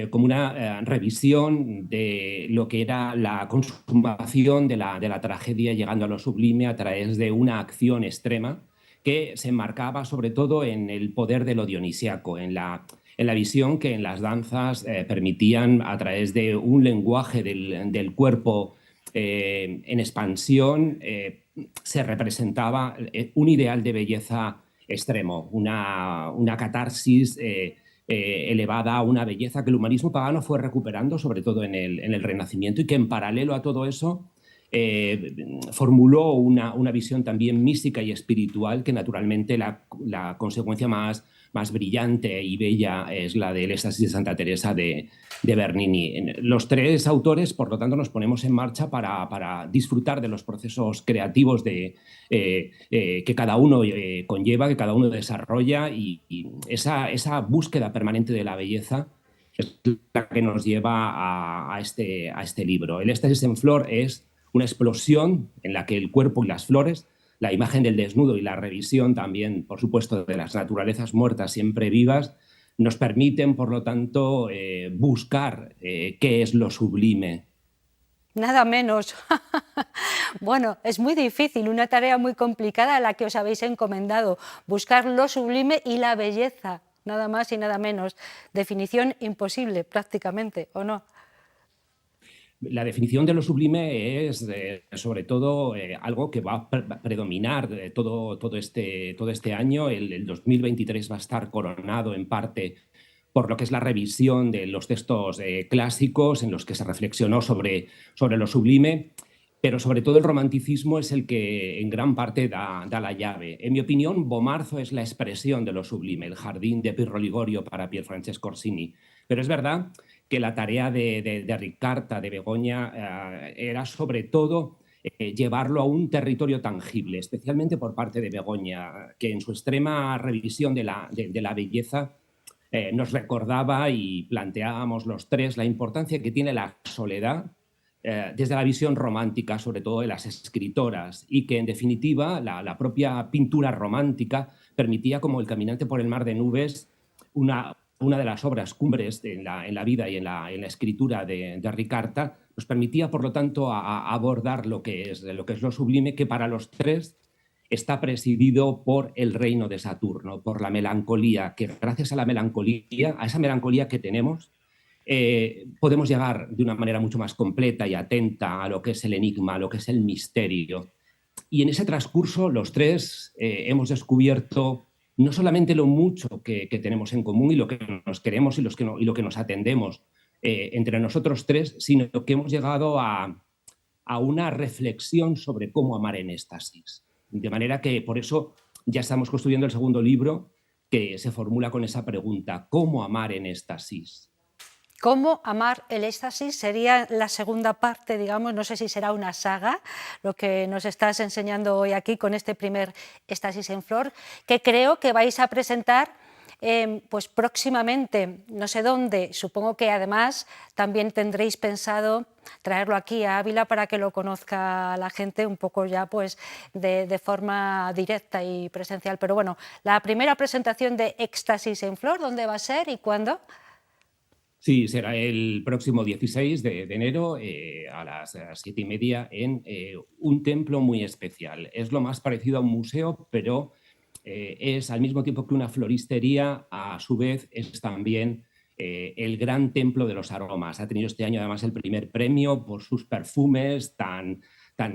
como una revisión de lo que era la consumación de la tragedia llegando a lo sublime a través de una acción extrema que se enmarcaba sobre todo en el poder de lo dionisiaco, en la visión que en las danzas permitían, a través de un lenguaje del cuerpo en expansión, se representaba un ideal de belleza extremo, una catarsis elevada a una belleza que el humanismo pagano fue recuperando, sobre todo en el Renacimiento, y que en paralelo a todo eso formuló una visión también mística y espiritual, que naturalmente la consecuencia más brillante y bella es la del Éxtasis de Santa Teresa de Bernini. Los tres autores, por lo tanto, nos ponemos en marcha para disfrutar de los procesos creativos que cada uno conlleva, que cada uno desarrolla, y esa búsqueda permanente de la belleza es la que nos lleva a este libro. El Éxtasis en Flor es una explosión en la que el cuerpo y las flores, la imagen del desnudo y la revisión también, por supuesto, de las naturalezas muertas siempre vivas, nos permiten, por lo tanto, buscar qué es lo sublime. Nada menos. Bueno, es muy difícil, una tarea muy complicada a la que os habéis encomendado, buscar lo sublime y la belleza, nada más y nada menos. Definición imposible, prácticamente, ¿o no? La definición de lo sublime es, sobre todo, algo que va a predominar todo este año. El 2023 va a estar coronado en parte por lo que es la revisión de los textos clásicos en los que se reflexionó sobre lo sublime, pero sobre todo el romanticismo es el que en gran parte da la llave. En mi opinión, Bomarzo es la expresión de lo sublime, el jardín de Pirro Ligorio para Pier Francesco Orsini. Pero es verdad que la tarea de Ricarta, de Begoña, era sobre todo llevarlo a un territorio tangible, especialmente por parte de Begoña, que en su extrema revisión de la belleza nos recordaba y planteábamos los tres la importancia que tiene la soledad desde la visión romántica, sobre todo de las escritoras, y que en definitiva la propia pintura romántica permitía, como El caminante por el mar de nubes, una de las obras cumbres en la vida y en la escritura de Ricarta, nos permitía, por lo tanto, abordar lo que es lo sublime, que para los tres está presidido por el reino de Saturno, por la melancolía, que gracias a la melancolía, a esa melancolía que tenemos, podemos llegar de una manera mucho más completa y atenta a lo que es el enigma, a lo que es el misterio. Y en ese transcurso los tres hemos descubierto no solamente lo mucho que tenemos en común y lo que nos queremos y lo que nos atendemos entre nosotros tres, sino que hemos llegado a una reflexión sobre cómo amar en éxtasis. De manera que por eso ya estamos construyendo el segundo libro, que se formula con esa pregunta: ¿cómo amar en éxtasis? ¿Cómo amar el éxtasis? Sería la segunda parte, digamos, no sé si será una saga, lo que nos estás enseñando hoy aquí con este primer Éxtasis en Flor, que creo que vais a presentar pues próximamente, no sé dónde, supongo que además también tendréis pensado traerlo aquí a Ávila para que lo conozca la gente un poco ya pues de forma directa y presencial. Pero bueno, la primera presentación de Éxtasis en Flor, ¿dónde va a ser y cuándo? Sí, será el próximo 16 de enero a las 7:30 en un templo muy especial. Es lo más parecido a un museo, pero es al mismo tiempo que una floristería, a su vez es también el gran templo de los aromas. Ha tenido este año además el primer premio por sus perfumes tan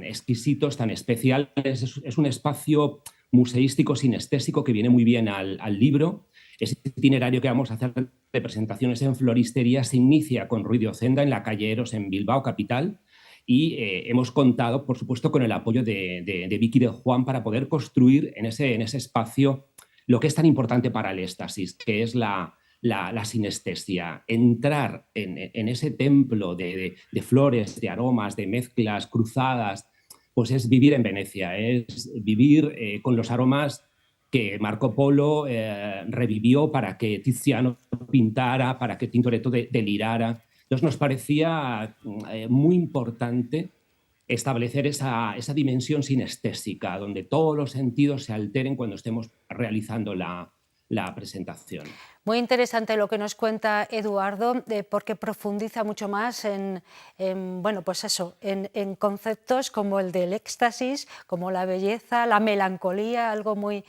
exquisitos, tan especiales. Es un espacio museístico sinestésico que viene muy bien al libro. Ese itinerario que vamos a hacer de presentaciones en floristería se inicia con Ruiz de Ocenda en la calle Eros en Bilbao, capital, y hemos contado, por supuesto, con el apoyo de Vicky de Juan para poder construir en ese espacio lo que es tan importante para el éxtasis, que es la sinestesia. Entrar en ese templo de flores, de aromas, de mezclas cruzadas, pues es vivir en Venecia, es vivir con los aromas que Marco Polo revivió para que Tiziano pintara, para que Tintoretto delirara. Entonces nos parecía muy importante establecer esa dimensión sinestésica, donde todos los sentidos se alteren cuando estemos realizando la presentación. Muy interesante lo que nos cuenta Eduardo, porque profundiza mucho más bueno, pues eso, en conceptos como el del éxtasis, como la belleza, la melancolía, algo muy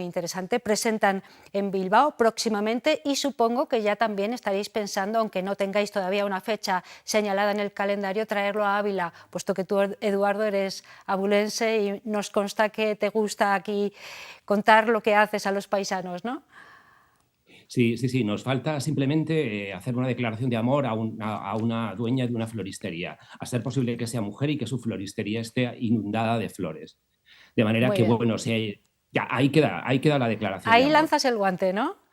interesante. Presentan en Bilbao próximamente y supongo que ya también estaréis pensando, aunque no tengáis todavía una fecha señalada en el calendario, traerlo a Ávila, puesto que tú, Eduardo, eres abulense y nos consta que te gusta aquí contar lo que haces a los paisanos, ¿no? Sí, nos falta simplemente hacer una declaración de amor a una dueña de una floristería, a ser posible que sea mujer y que su floristería esté inundada de flores. De manera que, bueno, ya, ahí queda la declaración. Ahí lanzas el guante, ¿no?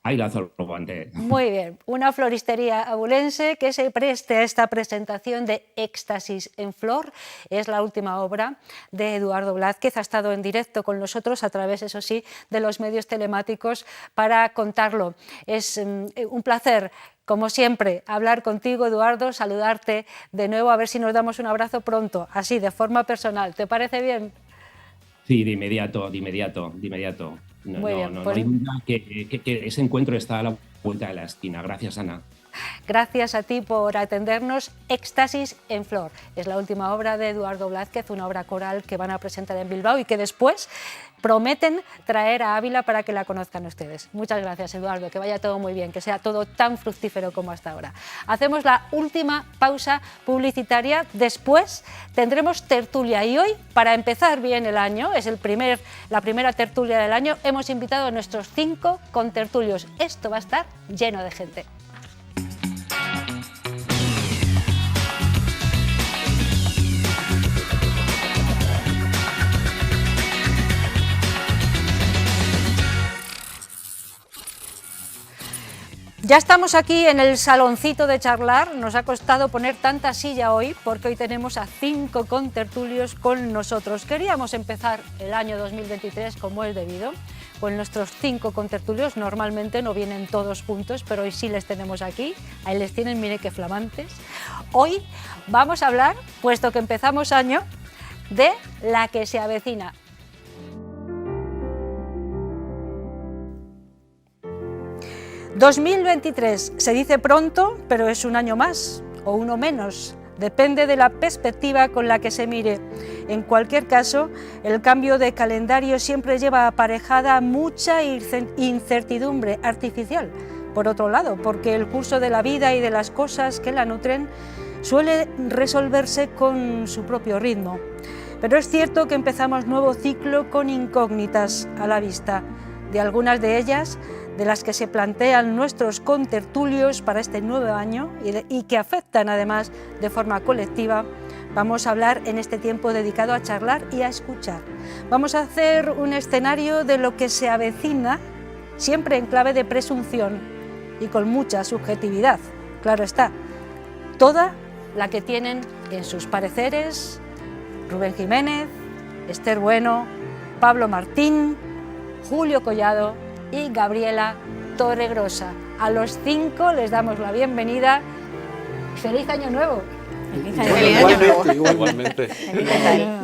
Ahí lanzo el guante. Muy bien, una floristería abulense que se preste a esta presentación de Éxtasis en Flor. Es la última obra de Eduardo Blázquez. Ha estado en directo con nosotros a través, eso sí, de los medios telemáticos para contarlo. Es un placer, como siempre, hablar contigo, Eduardo, saludarte de nuevo, a ver si nos damos un abrazo pronto, así, de forma personal. ¿Te parece bien? Sí, de inmediato. No hay duda que ese encuentro está a la vuelta de la esquina. Gracias, Ana. Gracias a ti por atendernos. Éxtasis en Flor es la última obra de Eduardo Blázquez, una obra coral que van a presentar en Bilbao y que después prometen traer a Ávila para que la conozcan ustedes. Muchas gracias, Eduardo, que vaya todo muy bien, que sea todo tan fructífero como hasta ahora. Hacemos la última pausa publicitaria, después tendremos tertulia y hoy, para empezar bien el año, es la primera tertulia del año, hemos invitado a nuestros 5 contertulios. Esto va a estar lleno de gente. Ya estamos aquí en el saloncito de charlar, nos ha costado poner tanta silla hoy porque hoy tenemos a 5 contertulios con nosotros. Queríamos empezar el año 2023 como es debido, con nuestros 5 contertulios. Normalmente no vienen todos juntos, pero hoy sí les tenemos aquí, ahí les tienen, mire qué flamantes. Hoy vamos a hablar, puesto que empezamos año, de la que se avecina. ...2023 se dice pronto, pero es un año más o uno menos, depende de la perspectiva con la que se mire. En cualquier caso, el cambio de calendario siempre lleva aparejada mucha incertidumbre artificial. Por otro lado, porque el curso de la vida y de las cosas que la nutren suele resolverse con su propio ritmo. Pero es cierto que empezamos nuevo ciclo con incógnitas a la vista. De algunas de ellas, de las que se plantean nuestros contertulios para este nuevo año y que afectan además de forma colectiva, vamos a hablar en este tiempo dedicado a charlar y a escuchar. Vamos a hacer un escenario de lo que se avecina, siempre en clave de presunción y con mucha subjetividad, claro está, toda la que tienen en sus pareceres Rubén Jiménez, Esther Bueno, Pablo Martín, Julio Collado y Gabriela Torregrosa. A los 5 les damos la bienvenida. ¡Feliz Año Nuevo! ¡Feliz Año Nuevo! Igualmente.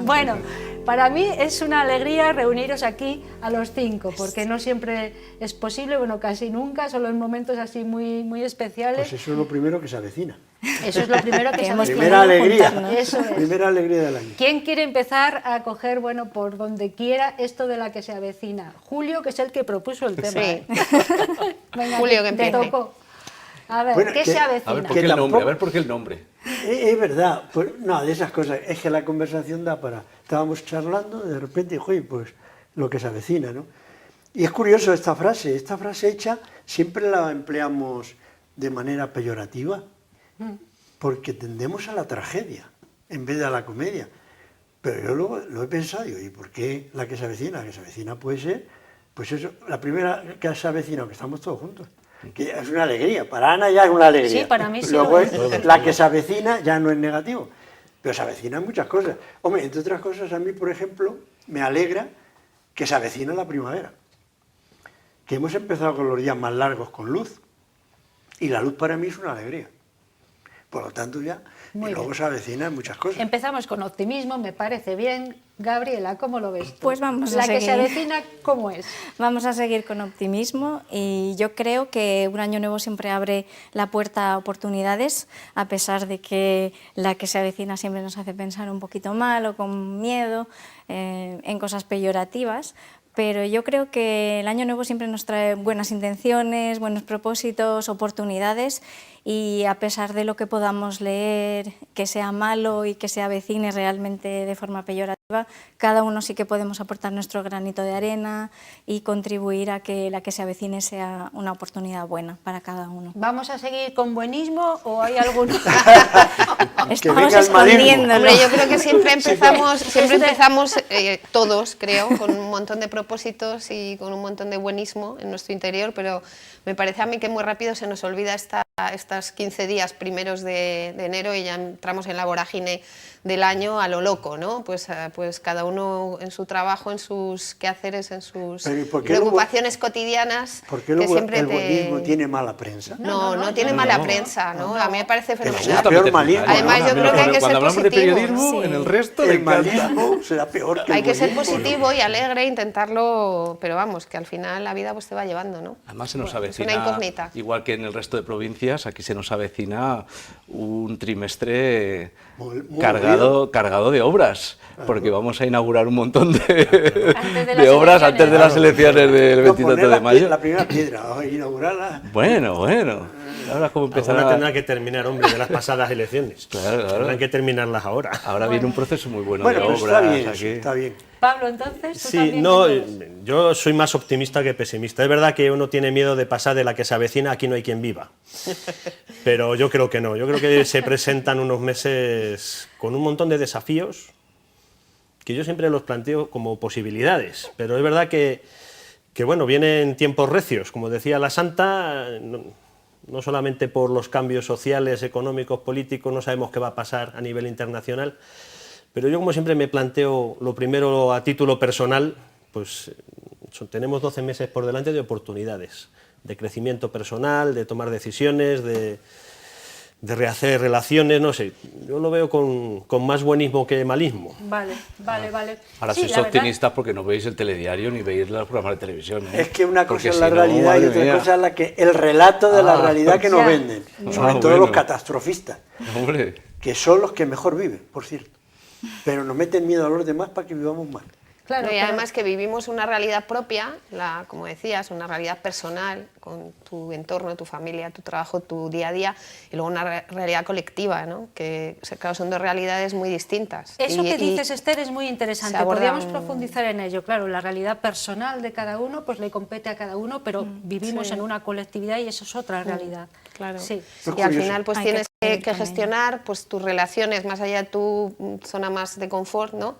Bueno, para mí es una alegría reuniros aquí a los 5, porque no siempre es posible, bueno, casi nunca, solo en momentos así muy especiales. Pues eso es lo primero que se avecina. Eso es lo primero que se hemos avecina. Primera alegría, Eso es. primera alegría del año. ¿Quién quiere empezar a coger, bueno, por donde quiera, esto de la que se avecina? Julio, que es el que propuso el tema. Sí. ¿eh? Venga, Julio, que te empiece. tocó. A ver, Bueno, ¿qué se avecina? A ver, ¿por Que qué el nombre? tampoco- A ver, ¿por qué el nombre? Es verdad, pues, no, de esas cosas, es que la conversación da para... Estábamos charlando, de repente, oye, pues lo que se avecina, ¿no? Y es curioso esta frase hecha siempre la empleamos de manera peyorativa, porque tendemos a la tragedia en vez de a la comedia. Pero yo luego lo he pensado, digo, ¿y por qué la que se avecina? La que se avecina puede ser, pues eso, la primera que se avecina, que estamos todos juntos. Que es una alegría, para Ana ya es una alegría. Sí, para mí sí Luego lo es, la que se avecina ya no es negativo, pero se avecinan muchas cosas. Hombre, entre otras cosas, a mí, por ejemplo, me alegra que se avecina la primavera. Que hemos empezado con los días más largos con luz, y la luz para mí es una alegría. Por lo tanto ya, Muy y luego bien. se avecinan muchas cosas. Empezamos con optimismo, me parece bien. Gabriela, ¿cómo lo ves tú? Pues vamos a La que se seguir. avecina, ¿cómo es? Vamos a seguir con optimismo y yo creo que un año nuevo siempre abre la puerta a oportunidades, a pesar de que la que se avecina siempre nos hace pensar un poquito mal o con miedo en cosas peyorativas. Pero yo creo que el año nuevo siempre nos trae buenas intenciones, buenos propósitos, oportunidades, y a pesar de lo que podamos leer, que sea malo y que se avecine realmente de forma peyorativa, cada uno sí que podemos aportar nuestro granito de arena y contribuir a que la que se avecine sea una oportunidad buena para cada uno. ¿Vamos a seguir con buenismo o hay alguno? Estamos venga el maligno. escondiéndolo. Hombre, yo creo que siempre empezamos todos, creo, con un montón de propósitos y con un montón de buenismo en nuestro interior, pero me parece a mí que muy rápido se nos olvida estas 15 días primeros de enero y ya entramos en la vorágine del año a lo loco, ¿no? Pues cada uno en su trabajo, en sus quehaceres, en sus Pero ¿y por qué preocupaciones cotidianas. ¿Por qué que luego siempre el buenismo tiene mala prensa? No tiene mala prensa, ¿no? A mí me parece será fenomenal. peor maligno. Además, yo creo que hay que ser Cuando hablamos de positivos. periodismo, Sí. en el resto le El encanta. malismo será peor que el Hay que ser buenismo, ¿no? positivo y alegre, intentarlo, pero vamos, que al final la vida pues te va llevando, ¿no? Además se nos Bueno, es avecina, una incógnita. igual que en el resto de provincias, aquí se nos avecina un trimestre Muy cargado de obras, porque vamos a inaugurar un montón de de las obras elecciones. antes de las elecciones del No, 23 poner de mayo. la primera piedra, inaugurarla. Bueno. Ahora cómo Alguna empezará. tendrá que terminar, hombre, de las pasadas elecciones. Claro. Tendrán que terminarlas ahora. Ahora viene un proceso muy bueno, Bueno, de pero obras. está bien, aquí. está bien. Pablo, entonces, ¿tú Sí, también no, cómo ves? yo soy más optimista que pesimista. Es verdad que uno tiene miedo de pasar de la que se avecina, aquí no hay quien viva. Pero yo creo que no, yo creo que se presentan unos meses con un montón de desafíos que yo siempre los planteo como posibilidades. Pero es verdad que bueno, vienen tiempos recios, como decía la Santa, no solamente por los cambios sociales, económicos, políticos, no sabemos qué va a pasar a nivel internacional. Pero yo, como siempre, me planteo lo primero a título personal, pues tenemos 12 meses por delante de oportunidades, de crecimiento personal, de tomar decisiones, de rehacer relaciones, no sé. Yo lo veo con más buenismo que malismo. Vale. Ahora Sí, sois la verdad- optimistas porque no veis el telediario ni veis los programas de televisión. ¿eh? Es que una Porque cosa es si la no, realidad y madre otra mía. cosa es el relato de la realidad que nos Ya. venden. Sobre todo bueno. los catastrofistas, Hombre, que son los que mejor viven, por cierto. Pero nos meten miedo a los demás para que vivamos mal. Claro, Y pero- además que vivimos una realidad propia, como decías, una realidad personal, con tu entorno, tu familia, tu trabajo, tu día a día, y luego una realidad colectiva, ¿no? Que claro, son dos realidades muy distintas. Eso Y- que y dices, Esther, es muy interesante. se abordan- Podríamos profundizar en ello. Claro, la realidad personal de cada uno pues le compete a cada uno, pero vivimos sí. en una colectividad y eso es otra realidad. Claro. Sí. Es Y al curioso. final pues Hay que tienes vivir que con ello. gestionar pues, tus relaciones más allá de tu zona más de confort, ¿no?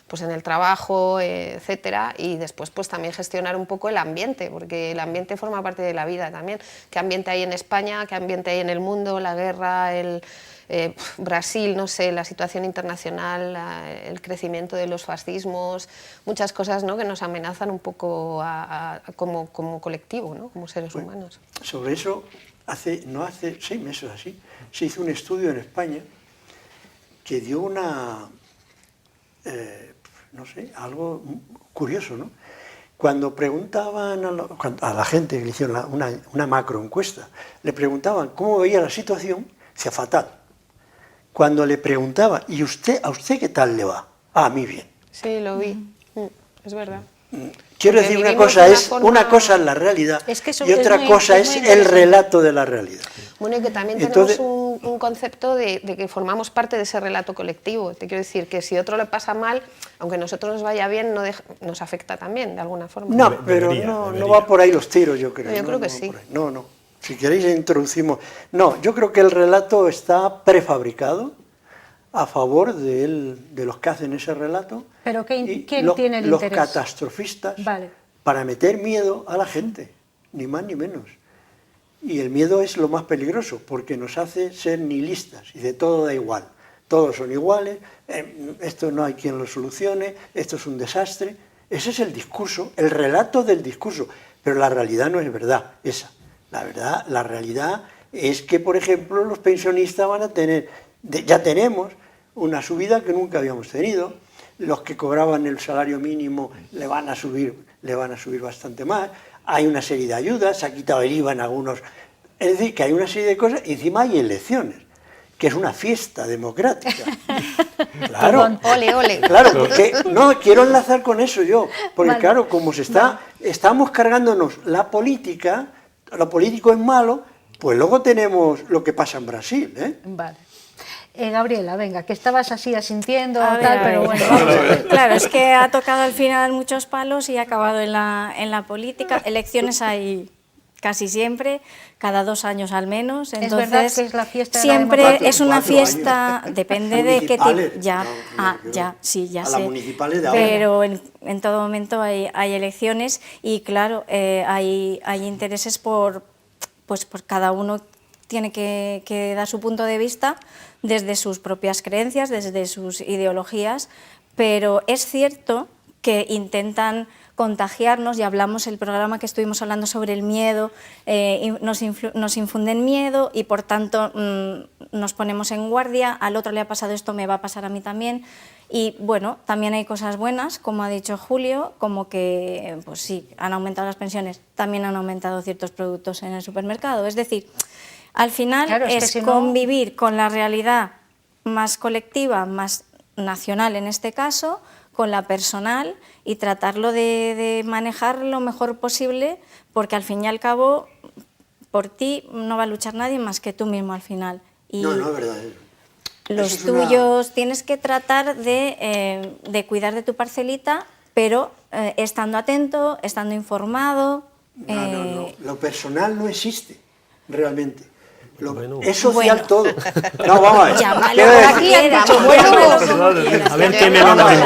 Pues en el trabajo, etcétera, y después pues también gestionar un poco el ambiente, porque el ambiente forma parte de la vida también. ¿Qué ambiente hay en España? ¿Qué ambiente hay en el mundo? La guerra, Brasil, no sé, la situación internacional, el crecimiento de los fascismos, muchas cosas, ¿no?, que nos amenazan un poco como colectivo, ¿no?, como seres humanos. Sobre eso, no hace 6 meses así, se hizo un estudio en España que dio una, no sé, algo curioso, ¿no? Cuando preguntaban a la gente, que le hicieron una macroencuesta, le preguntaban cómo veía la situación, decía fatal. Cuando le preguntaba, ¿y a usted qué tal le va? Ah, a mí bien. Sí, lo vi, es verdad. Quiero decir, una cosa es la realidad y otra cosa es el relato de la realidad. Bueno, y que también tenemos un concepto de que formamos parte de ese relato colectivo. Te quiero decir que si a otro le pasa mal, aunque a nosotros nos vaya bien, nos afecta también, de alguna forma. No, pero no va por ahí los tiros, yo creo. Yo creo que sí. No. Si queréis introducimos... No, yo creo que el relato está prefabricado a favor de los que hacen ese relato. ¿Pero quién tiene el los interés? Los catastrofistas, vale, para meter miedo a la gente, ni más ni menos. Y el miedo es lo más peligroso, porque nos hace ser nihilistas, y de todo da igual. Todos son iguales, esto no hay quien lo solucione, esto es un desastre. Ese es el discurso, el relato del discurso, pero la realidad no es verdad, esa. La realidad es que, por ejemplo, los pensionistas van a tener, ya tenemos una subida que nunca habíamos tenido, los que cobraban el salario mínimo le van a subir bastante más, hay una serie de ayudas, se ha quitado el IVA en algunos, es decir, que hay una serie de cosas, y encima hay elecciones, que es una fiesta democrática. Claro, ole, ole. Claro, porque, no, quiero enlazar con eso yo, porque vale, claro, como estamos cargándonos la política, lo político es malo, pues luego tenemos lo que pasa en Brasil, ¿eh? Vale. Gabriela, venga, que estabas así asintiendo, pero bueno. Claro, es que ha tocado al final muchos palos y ha acabado en la política. Elecciones hay casi siempre, cada 2 años al menos. Entonces, es verdad que es la fiesta de siempre la es una fiesta, años. Depende de qué tipo. Ya sé. Pero en todo momento hay elecciones y claro, hay intereses por cada uno tiene que dar su punto de vista desde sus propias creencias, desde sus ideologías, pero es cierto que intentan contagiarnos, y hablamos el programa que estuvimos hablando sobre el miedo, nos infunden miedo y por tanto nos ponemos en guardia, al otro le ha pasado esto, me va a pasar a mí también. Y bueno, también hay cosas buenas, como ha dicho Julio, como que pues sí, han aumentado las pensiones, también han aumentado ciertos productos en el supermercado, es decir, al final claro, es si convivir con la realidad más colectiva, más nacional en este caso, con la personal y tratarlo de manejar lo mejor posible, porque al fin y al cabo por ti no va a luchar nadie más que tú mismo al final. Y no, es verdad. Los tuyos tienes que tratar de cuidar de tu parcelita, pero estando atento, estando informado. No. Lo personal no existe realmente. Es social todo. No, vamos a ver. Llámalo por aquí, a ver qué me van a decir.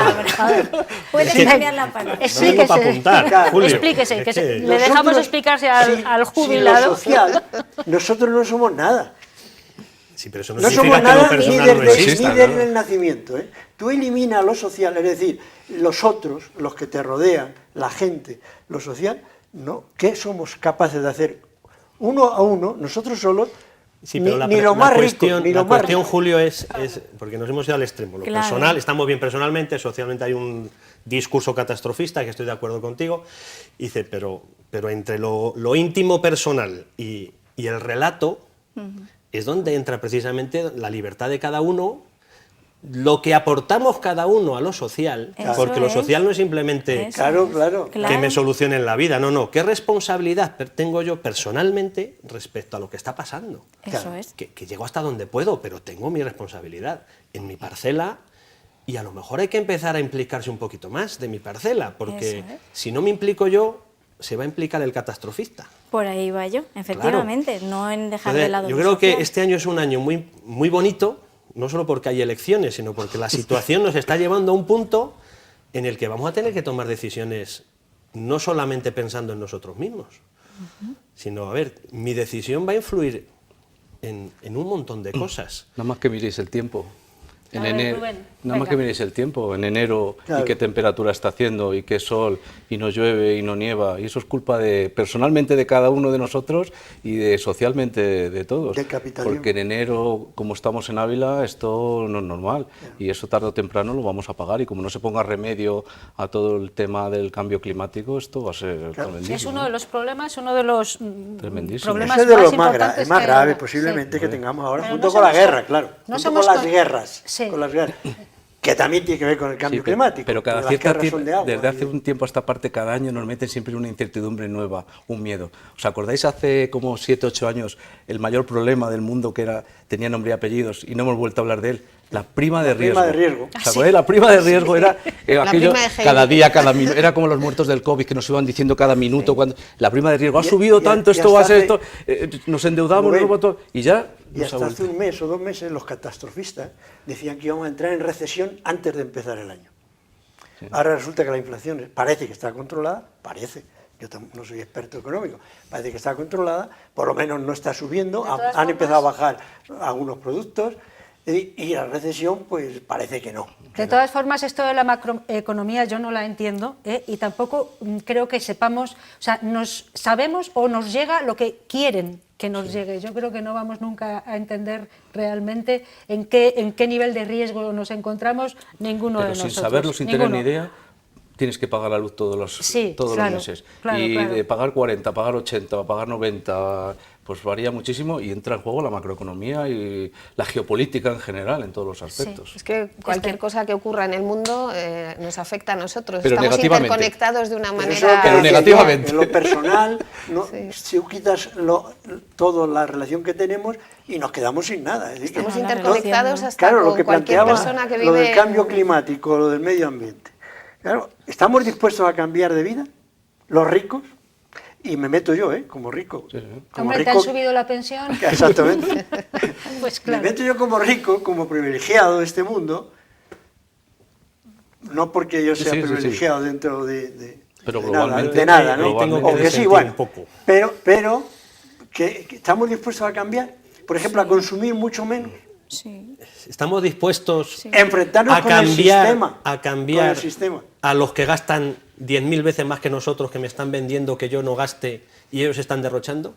Puedes cambiar la palabra. Explíquese, que le dejamos explicarse al jubilado. Lo social, nosotros no somos nada. Sí, pero eso no somos nada ni desde el nacimiento. Tú eliminas lo social, es decir, los otros, los que te rodean, la gente, lo social, ¿no? ¿Qué somos capaces de hacer? Uno a uno, nosotros solos. Sí, pero la cuestión, Julio, es porque nos hemos ido al extremo. Lo personal, estamos bien personalmente, socialmente hay un discurso catastrofista, que estoy de acuerdo contigo, y dice, pero entre lo íntimo personal y el relato es donde entra precisamente la libertad de cada uno, lo que aportamos cada uno a lo social, porque lo social no es simplemente que me solucionen la vida, no, ¿qué responsabilidad tengo yo personalmente respecto a lo que está pasando? Eso es. Que llego hasta donde puedo, pero tengo mi responsabilidad en mi parcela, y a lo mejor hay que empezar a implicarse un poquito más de mi parcela, porque si no me implico yo, se va a implicar el catastrofista. Por ahí va yo, efectivamente, no en dejar de lado. Yo creo que este año es un año muy, muy bonito, no solo porque hay elecciones, sino porque la situación nos está llevando a un punto en el que vamos a tener que tomar decisiones no solamente pensando en nosotros mismos, sino, a ver, mi decisión va a influir en un montón de cosas. Nada más que miréis el tiempo. A ver, Rubén, Nada más venga. que miréis el tiempo, en enero, Claro. y qué temperatura está haciendo, y qué sol, y no llueve, y no nieva, y eso es culpa personalmente de cada uno de nosotros y socialmente de todos. Del capitalismo. Porque en enero, como estamos en Ávila, esto no es normal, y eso tarde o temprano lo vamos a pagar, y como no se ponga remedio a todo el tema del cambio climático, esto va a ser tremendísimo. Es uno de los problemas, uno de los Tremendísimo. problemas Ese es de los más, importantes más que- grave sí. posiblemente que tengamos ahora, Pero junto no con la somos guerra, co- claro, no junto somos con las co- guerras, Sí. con las guerras, que también tiene que ver con el cambio Sí, climático. pero cada porque cierta las guerras tiempo, son de agua, desde hace y- un tiempo a esta parte, cada año nos meten siempre una incertidumbre nueva, un miedo. ¿Os acordáis hace como 7, 8 años el mayor problema del mundo que tenía nombre y apellidos y no hemos vuelto a hablar de él? La prima de riesgo. prima de riesgo. ¿Os acordáis? La prima de riesgo era aquello prima de Heidi. cada día, cada minuto. Era como los muertos del COVID que nos iban diciendo cada minuto. Cuando, la prima de riesgo ha Y- subido y- tanto, y esto va a hasta ser esto. hace- Nos endeudamos, Rubén, luego todo, y ya. Y nos ha hasta hace vuelto. un mes o 2 meses los catastrofistas decían que íbamos a entrar en recesión antes de empezar el año. Ahora resulta que la inflación parece que está controlada, parece, yo no soy experto económico, parece que está controlada, por lo menos no está subiendo, De todas han formas- empezado a bajar algunos productos y la recesión pues parece que no. De todas formas, esto de la macroeconomía yo no la entiendo, y tampoco creo que sepamos, o sea, sabemos o nos llega lo que quieren que nos llegue. Yo creo que no vamos nunca a entender realmente en qué nivel de riesgo nos encontramos ninguno Pero de sin nosotros. saberlo, sin tener ni Ninguno. idea, tienes que pagar la luz todos los claro, meses. claro, y claro. de pagar 40, pagar 80, pagar 90, pues varía muchísimo y entra en juego la macroeconomía y la geopolítica en general, en todos los aspectos. Es que cualquier cosa que ocurra en el mundo nos afecta a nosotros. Pero Estamos negativamente. interconectados de una Pero eso manera... es lo que Pero decía negativamente. yo, en lo personal, Sí. si quitas toda la relación que tenemos y nos quedamos sin nada. Es decir, que- Estamos No, la interconectados relación, ¿no? hasta Claro, lo con que cualquier planteaba, persona que lo vive... del cambio climático, lo del medio ambiente. Claro, ¿estamos dispuestos a cambiar de vida? Los ricos, y me meto yo, como rico. Sí, sí. Como Hombre, ¿te han subido la pensión? Exactamente. Pues Me claro. meto yo como rico, como privilegiado de este mundo, no porque yo sea Sí, sí, sí. privilegiado dentro de Pero de nada, globalmente- de nada, ¿no? globalmente O que sí, sentir bueno, un poco. pero que estamos dispuestos a cambiar, por ejemplo, a consumir mucho menos, Sí. Estamos dispuestos enfrentarnos a con el sistema, cambiar con el sistema. a los que gastan 10.000 veces más que nosotros, que me están vendiendo que yo no gaste y ellos están derrochando.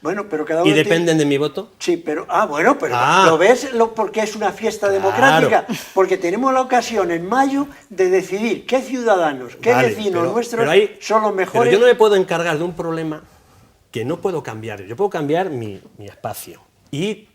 Bueno, pero cada ¿Y uno tiene- dependen de mi voto? Sí, pero bueno, pero Ah. ¿lo ves porque es una fiesta Claro. democrática? Porque tenemos la ocasión en mayo de decidir qué ciudadanos, qué Vale, vecinos pero- nuestros pero ahí- son los mejores. Pero yo no me puedo encargar de un problema que no puedo cambiar. Yo puedo cambiar mi espacio y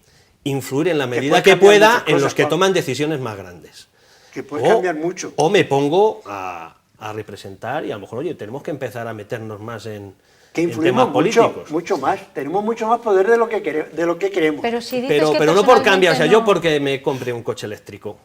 influir en la medida puedes que cambiar pueda muchas en cosas, los que Juan. toman decisiones más grandes. Que puede cambiar mucho. O me pongo a representar y a lo mejor, oye, tenemos que empezar a meternos más en, Que en influimos temas políticos. mucho más. Tenemos mucho más poder de lo que, de lo que queremos. Pero si dices Pero, que pero no por personalmente cambiar, o sea, yo no- porque me compre un coche eléctrico.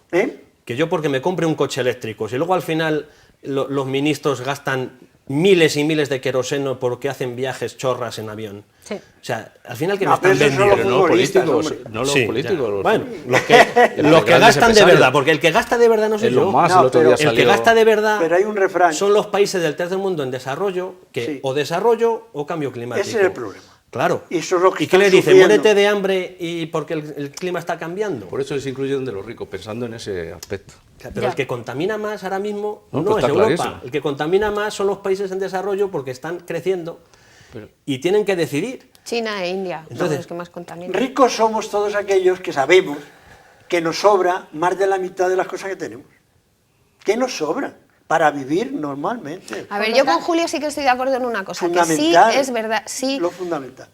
Que yo porque me compre un coche eléctrico, si luego al final los ministros gastan miles y miles de queroseno porque hacen viajes chorras en avión. Sí. O sea, al final que No, me están pero esos son vendiendo. los Pero no los futbolistas, políticos, hombre. no los Sí, políticos. ya. los- Bueno, los que grandes gastan de empresarios. verdad, porque el que gasta de verdad no sé Es lo yo. más, No, el otro pero día el El que salió- gasta de verdad Pero hay un refrán. son los países del tercer mundo en desarrollo, que Sí. o desarrollo o cambio climático. Ese es el problema. Claro. Y eso es lo que ¿Y qué están les dicen? sufriendo. Muérete de hambre y porque el clima está cambiando. Por eso les incluyen de los ricos, pensando en ese aspecto. Pero Ya. el que contamina más ahora mismo No, no, pues es está Europa. clarísimo. El que contamina más son los países en desarrollo porque están creciendo y tienen que decidir. China e India, son Entonces, los que más contaminan. Ricos somos todos aquellos que sabemos que nos sobra más de la mitad de las cosas que tenemos. ¿Qué nos sobra para vivir normalmente? A ver, yo con Julio sí que estoy de acuerdo en una cosa, que sí Fundamental, es verdad, sí, Lo fundamental.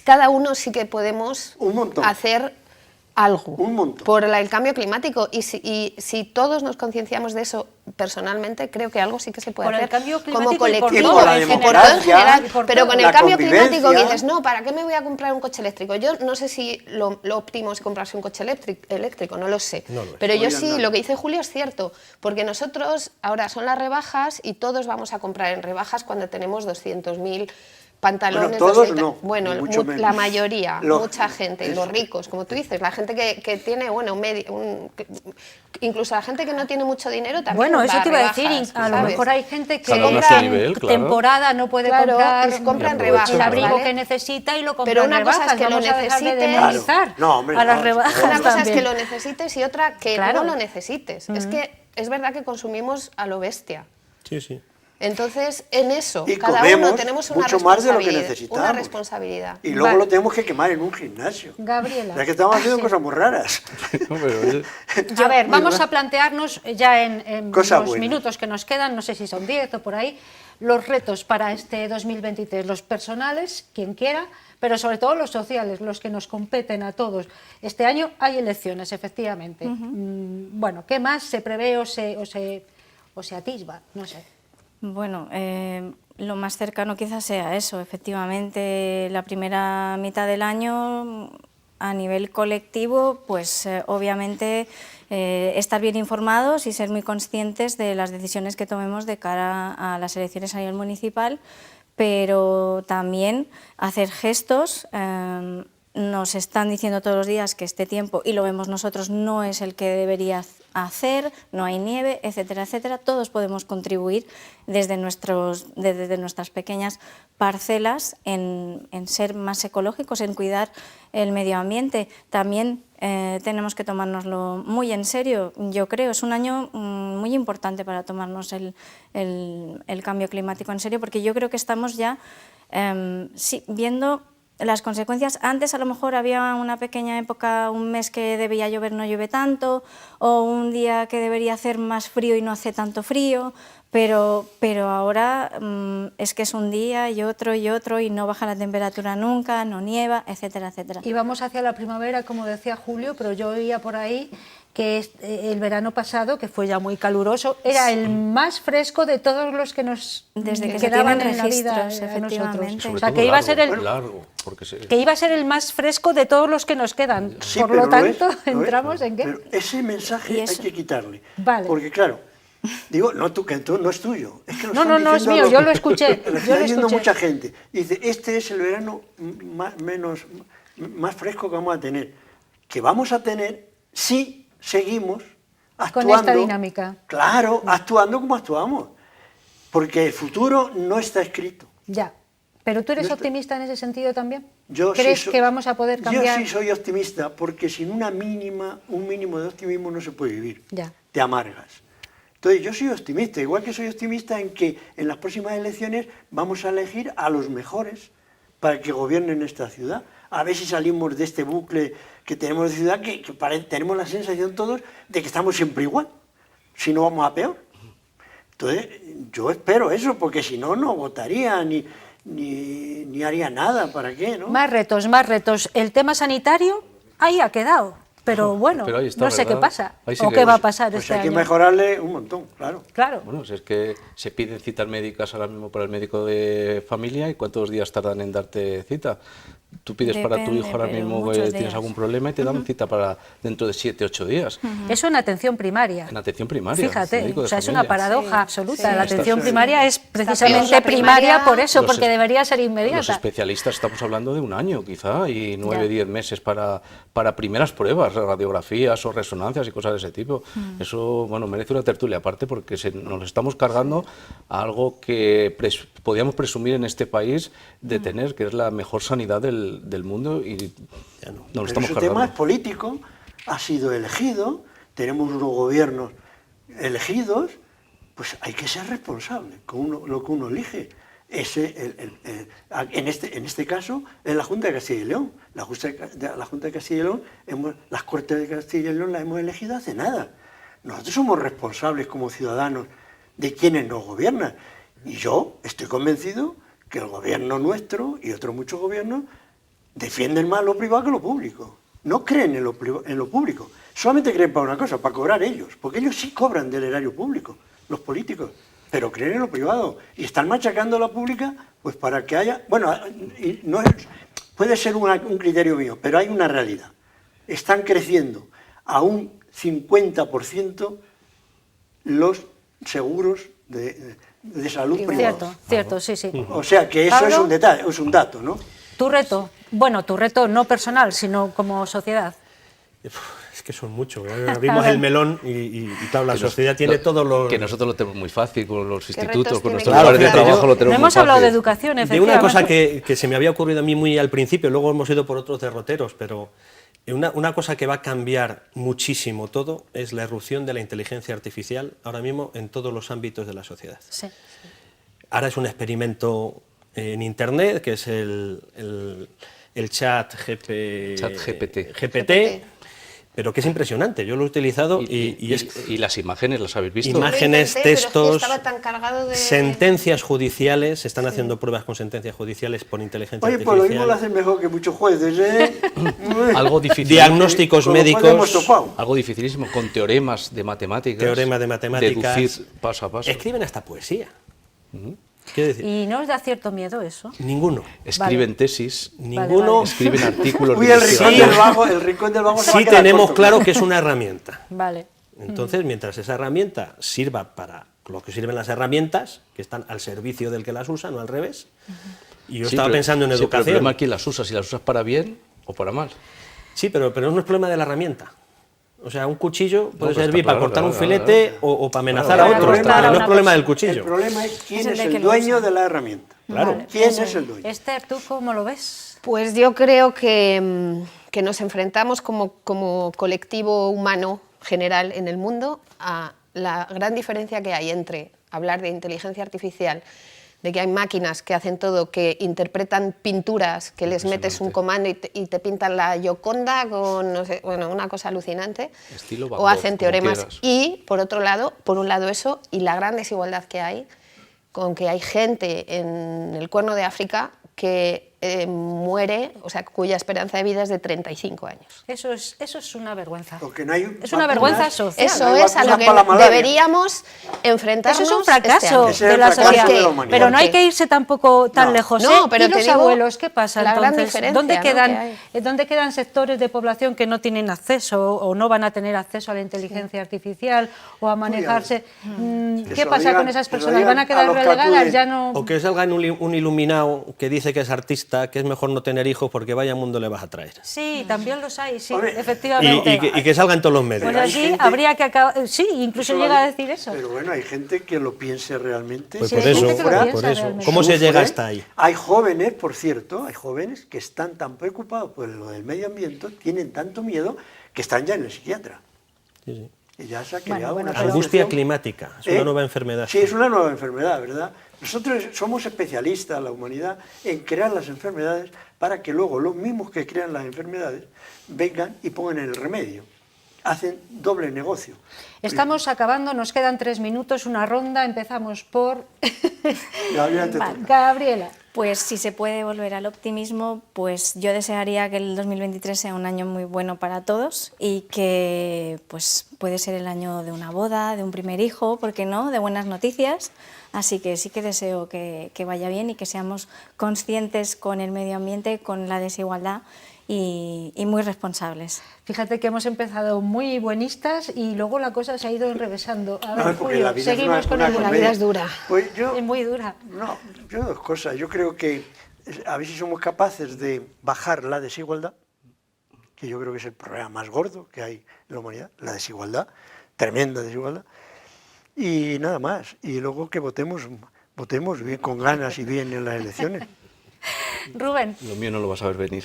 cada uno sí que podemos Un montón. hacer algo Un montón. por el cambio climático y si todos nos concienciamos de eso personalmente, creo que algo sí que se puede Por el hacer cambio como climático y por colectivo todo, la y por todo en democracia, general, y por pero todo. con el La cambio climático que convivencia. dices, no, ¿para qué me voy a comprar un coche eléctrico? Yo no sé si lo óptimo es comprarse un coche eléctrico, no lo sé, No lo es. pero yo Oigan, sí, no. lo que dice Julio es cierto, porque nosotros ahora son las rebajas y todos vamos a comprar en rebajas cuando tenemos 200.000 pantalones... Bueno, todos no, Bueno, mucho menos. la mayoría, mucha gente, los ricos, como tú dices, la gente que tiene, bueno, incluso la gente que no tiene mucho dinero también. Bueno, eso te iba a decir, a lo mejor hay gente que en temporada no puede comprar y compra en rebajas, el abrigo ¿vale? que necesita y lo compra Pero en una rebajas. cosa es que lo Vamos a dejar de necesites. demonizar No, hombre, a las no, rebajas Una cosa es también. que lo necesites y otra que Claro. no lo necesites. Es que es verdad que consumimos a lo bestia. Sí, sí. Entonces, en eso, Y cada comemos uno tenemos una mucho más de lo que responsabilidad. necesitamos. Una responsabilidad. Y luego Vale. lo tenemos que quemar en un gimnasio. Gabriela. Es que estamos haciendo Sí. cosas muy raras. A ver, vamos a plantearnos ya en Cosa los buena. minutos que nos quedan, no sé si son 10 o por ahí, los retos para este 2023, los personales, quien quiera, pero sobre todo los sociales, los que nos competen a todos. Este año hay elecciones, efectivamente. Bueno, ¿qué más se prevé o se atisba? No sé. Bueno, lo más cercano quizás sea eso, efectivamente, la primera mitad del año a nivel colectivo, pues obviamente estar bien informados y ser muy conscientes de las decisiones que tomemos de cara a las elecciones a nivel municipal, pero también hacer gestos. Nos están diciendo todos los días que este tiempo, y lo vemos nosotros, no es el que debería hacer, no hay nieve, etcétera, etcétera. Todos podemos contribuir desde nuestras pequeñas parcelas en ser más ecológicos, en cuidar el medio ambiente. También tenemos que tomárnoslo muy en serio, yo creo. Es un año muy importante para tomarnos el cambio climático en serio, porque yo creo que estamos ya viendo las consecuencias. Antes a lo mejor había una pequeña época, un mes que debía llover, no llueve tanto, o un día que debería hacer más frío y no hace tanto frío, pero ahora es que es un día y otro y no baja la temperatura nunca, no nieva, etcétera, etcétera. Y vamos hacia la primavera, como decía Julio, pero yo oía por ahí que el verano pasado, que fue ya muy caluroso, era el más fresco de todos los que nos Desde que se quedaban tienen en la vida registros, a nosotros. efectivamente. O sea, que iba a ser que iba a ser el más fresco de todos los que nos quedan. Sí, por pero lo tanto, lo es. entramos en qué. Pero ese mensaje hay que quitarle. Vale. Porque claro, digo, no, que no es tuyo. Es que lo No, están no es diciendo mío, yo lo escuché. Lo está diciendo mucha gente. Y dice, este es el verano más fresco que vamos a tener. Que vamos a tener si seguimos actuando. Con esta dinámica. Claro, actuando como actuamos. Porque el futuro no está escrito. Ya. ¿Pero tú eres optimista en ese sentido también? Yo ¿Crees sí que vamos a poder cambiar? Yo sí soy optimista, porque sin un mínimo de optimismo no se puede vivir. Ya. Te amargas. Entonces yo soy optimista, igual que soy optimista en que en las próximas elecciones vamos a elegir a los mejores para que gobiernen esta ciudad. A ver si salimos de este bucle que tenemos de ciudad, que tenemos la sensación todos de que estamos siempre igual, si no vamos a peor. Entonces yo espero eso, porque si no, no votaría ni haría nada. ¿Para qué? ¿No? Más retos. El tema sanitario ahí ha quedado. Pero bueno, pero ahí está, no sé ¿verdad? qué pasa Ahí o qué va a pasar Pues este hay que año. mejorarle un montón, claro. Claro. Bueno, si es que se piden citas médicas ahora mismo para el médico de familia, ¿y cuántos días tardan en darte cita? Tú pides para tu Depende, hijo ahora pero mismo que muchos tienes días. algún problema y te dan cita para dentro de 7, 8 días. Eso en atención primaria. En atención primaria. Fíjate, médico de o sea, es familia. una paradoja Sí, absoluta. sí. La atención Está- primaria es peor precisamente la primaria primaria. por eso, Los porque es- debería ser Los inmediata. especialistas estamos hablando de un año quizá y 9, Ya. 10 meses para primeras pruebas, radiografías o resonancias y cosas de ese tipo. Eso, bueno, merece una tertulia aparte porque nos estamos cargando a algo que podíamos presumir en este país de tener, que es la mejor sanidad del mundo, y nos lo Pero estamos ese cargando. tema es político, ha sido elegido, tenemos unos gobiernos elegidos, pues hay que ser responsable con lo que uno elige. En este caso es la Junta de Castilla y León. La Junta de Castilla y León, las Cortes de Castilla y León las hemos elegido hace nada. Nosotros somos responsables como ciudadanos de quienes nos gobiernan. Y yo estoy convencido que el gobierno nuestro y otros muchos gobiernos defienden más lo privado que lo público. No creen en lo público. Solamente creen para una cosa, para cobrar ellos. Porque ellos sí cobran del erario público, los políticos. Pero creen en lo privado. Y están machacando a la pública pues para que haya... Bueno, puede ser un criterio mío, pero hay una realidad. Están creciendo a un 50% los seguros de salud privados. Cierto, cierto, sí, sí. O sea que eso Pablo, es un detalle, es un dato, ¿no? Tu reto, bueno, tu reto no personal, sino como sociedad. Es que son muchos. Abrimos el melón y claro, la sociedad tiene todos los... Que nosotros lo tenemos muy fácil con los institutos, retos con tiene nuestros que lugares de hacer? trabajo lo tenemos No muy hemos hablado de fácil. educación, De efectivamente. una cosa que se me había ocurrido a mí muy al principio, luego hemos ido por otros derroteros, pero una cosa que va a cambiar muchísimo todo es la irrupción de la inteligencia artificial ahora mismo en todos los ámbitos de la sociedad. Sí. Ahora es un experimento en Internet, que es el chat GPT, pero que es impresionante. Yo lo he utilizado y las imágenes, ¿las habéis visto? Imágenes, Lo intenté, pero es que textos, estaba tan cargado de... sentencias judiciales, se están haciendo pruebas con sentencias judiciales por inteligencia Oye, artificial. pues lo mismo lo hacen mejor que muchos jueces, ¿eh? Algo difícil. Diagnósticos Con lo cual hemos médicos, topado. Algo dificilísimo, con teoremas de matemáticas. teoremas de matemáticas, Deducir paso a paso. escriben hasta poesía. Quiero decir, ¿Y no os da cierto miedo eso? ninguno. Escriben tesis, Ninguno. escriben artículos. Uy, de el rincón investigación. del vago, el rincón del vago se va a Sí quedar tenemos corto. claro que es una herramienta. Vale. Entonces, mientras esa herramienta sirva para lo que sirven las herramientas, que están al servicio del que las usa, no al revés. Y yo Sí, estaba pero- pensando en sí, pero el educación. problema es quién las usa, si las usas para bien o para mal. Sí, pero no es problema de la herramienta. O sea, un cuchillo puede pero servir está para claro, cortar un claro, filete o para amenazar Claro, a otro, cortar a pero no una es problema del El cuchillo. problema es quién Es el es de el que lo dueño usa. de la herramienta. Claro. ¿Quién Eso es el dueño? Esther, ¿tú cómo lo ves? Pues yo creo que nos enfrentamos como colectivo humano general en el mundo a la gran diferencia que hay entre hablar de inteligencia artificial, de que hay máquinas que hacen todo, que interpretan pinturas, que les metes un comando y te pintan la Gioconda con, no sé, bueno, una cosa alucinante, Estilo Van o Gogh, hacen como teoremas. quieras. Y, por un lado eso, y la gran desigualdad que hay, con que hay gente en el Cuerno de África que muere, o sea, cuya esperanza de vida es de 35 años. Eso es una vergüenza. Porque no hay Es una vacunas. vergüenza social. Eso no hay es a lo vacunas que para la malaria. deberíamos enfrentarnos. Eso es un este fracaso año. Ese es de el la fracaso sociedad. de la humanidad. Pero no hay ¿Por qué? que irse tampoco tan No. lejos. No, ¿eh? pero ¿Y te los digo abuelos qué pasa la gran entonces? diferencia, ¿Dónde ¿no? quedan, que ¿Dónde quedan sectores de población que no tienen acceso o no van a tener acceso a la inteligencia artificial o a manejarse? Que ¿Qué se lo pasa digan- con esas que se lo personas? digan ¿Van a quedar a los relegadas? capullos. Ya no... O que salga un iluminado que dice que es artista, que es mejor no tener hijos porque vaya mundo le vas a traer. Sí, también los hay, sí, Hombre, efectivamente. Y que salga en todos los medios. Pues hay así gente- habría que acabar... Sí, incluso Eso llega vale. a decir eso. Pero bueno, hay gente que lo piense realmente. Pues Sí, por hay eso, gente que lo Sufra, piensa por eso. realmente. ¿Cómo se sufre. llega hasta ahí? Hay jóvenes, por cierto, hay jóvenes que están tan preocupados por lo del medio ambiente, tienen tanto miedo, que están ya en el psiquiatra. Sí, sí. Y ya se ha Bueno, creado bueno, una pero- Angustia situación- climática, es una nueva enfermedad. Sí, es una nueva enfermedad, ¿verdad? Nosotros somos especialistas, la humanidad, en crear las enfermedades para que luego los mismos que crean las enfermedades vengan y pongan el remedio. Hacen doble negocio. Estamos acabando, nos quedan 3 minutos, una ronda, empezamos por Gabriela, te toca. Gabriela. Pues si se puede volver al optimismo, pues yo desearía que el 2023 sea un año muy bueno para todos y que pues puede ser el año de una boda, de un primer hijo, ¿por qué no?, de buenas noticias. Así que sí que deseo que vaya bien y que seamos conscientes con el medio ambiente, con la desigualdad y muy responsables. Fíjate que hemos empezado muy buenistas y luego la cosa se ha ido enrevesando. A ver, No, porque Julio, la vida es seguimos con una el La comedia. vida es dura. Pues yo, Es muy dura. no, yo dos cosas. Yo creo que a ver si somos capaces de bajar la desigualdad, que yo creo que es el problema más gordo que hay en la humanidad, la desigualdad, tremenda desigualdad, y nada más. Y luego que votemos bien, con ganas y bien en las elecciones. Rubén. Lo mío no lo vas a ver venir.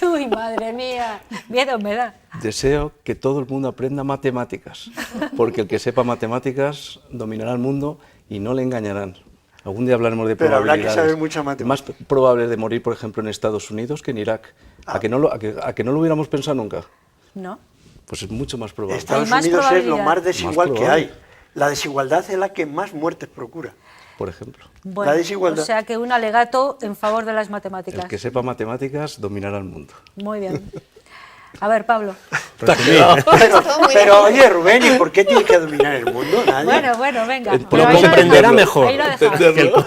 Uy, madre mía, miedo me da. Deseo que todo el mundo aprenda matemáticas, porque el que sepa matemáticas dominará el mundo y no le engañarán. Algún día hablaremos de Pero habrá que probabilidades. saber mucha matemática. Más probable de morir, por ejemplo, en Estados Unidos que en Irak. ¿A que no lo hubiéramos pensado nunca? ¿No? Pues es mucho más probable. Estados más Unidos es lo probabilidad. más desigual Más que probable. hay. La desigualdad es la que más muertes procura. Por ejemplo. Bueno, La desigualdad. o sea que un alegato en favor de las matemáticas. El que sepa matemáticas dominará el mundo. Muy bien. A ver, Pablo. Pero oye, Rubén, ¿y por qué tiene que dominar el mundo? Nadie. Bueno, venga. Lo Pero ahí lo comprenderá dejamos, mejor. ahí lo dejamos.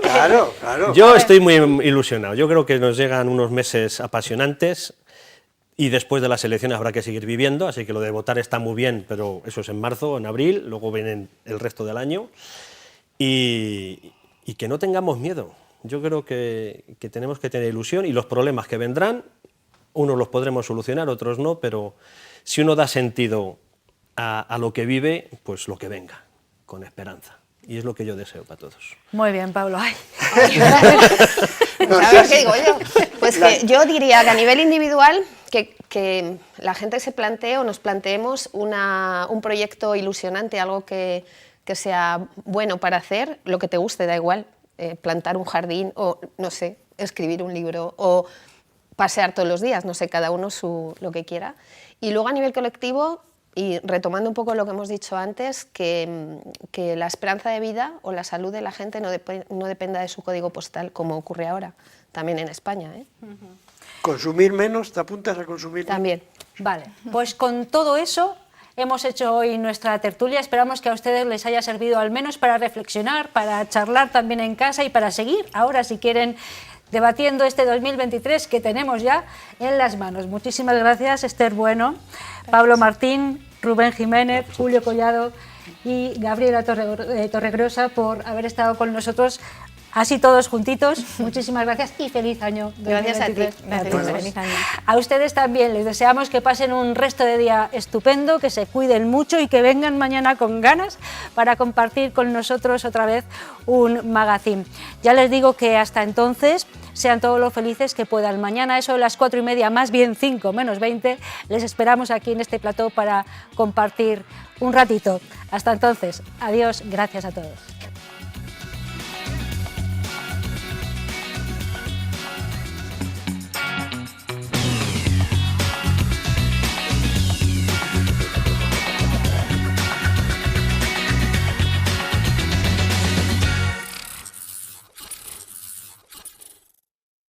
Claro, claro. Yo estoy muy ilusionado. Yo creo que nos llegan unos meses apasionantes y después de las elecciones habrá que seguir viviendo, así que lo de votar está muy bien, pero eso es en marzo, en abril, luego vienen el resto del año. y que no tengamos miedo. Yo creo que tenemos que tener ilusión y los problemas que vendrán, unos los podremos solucionar, otros no, pero si uno da sentido a lo que vive, pues lo que venga, con esperanza. Y es lo que yo deseo para todos. Muy bien, Pablo. Ay. A ver, ¿qué digo yo? Pues que yo diría que a nivel individual, que la gente se plantee o nos planteemos un proyecto ilusionante, algo que sea bueno para hacer, lo que te guste, da igual, plantar un jardín o, no sé, escribir un libro o pasear todos los días, no sé, cada uno lo que quiera. Y luego a nivel colectivo, y retomando un poco lo que hemos dicho antes, que la esperanza de vida o la salud de la gente no dependa de su código postal, como ocurre ahora, también en España. Consumir menos, ¿te apuntas a consumir menos? También. Vale, pues con todo eso hemos hecho hoy nuestra tertulia. Esperamos que a ustedes les haya servido al menos para reflexionar, para charlar también en casa y para seguir ahora, si quieren, debatiendo este 2023 que tenemos ya en las manos. Muchísimas gracias, Esther Bueno, Pablo Martín, Rubén Jiménez, Julio Collado y Gabriela Torregrosa por haber estado con nosotros así todos juntitos. Muchísimas gracias y feliz año 2023. Gracias a ti. Gracias. Feliz año. A ustedes también les deseamos que pasen un resto de día estupendo, que se cuiden mucho y que vengan mañana con ganas para compartir con nosotros otra vez un magazine. Ya les digo que hasta entonces sean todos los felices que puedan. Mañana, eso de las 4:30, más bien 5 menos 20, les esperamos aquí en este plató para compartir un ratito. Hasta entonces, adiós, gracias a todos.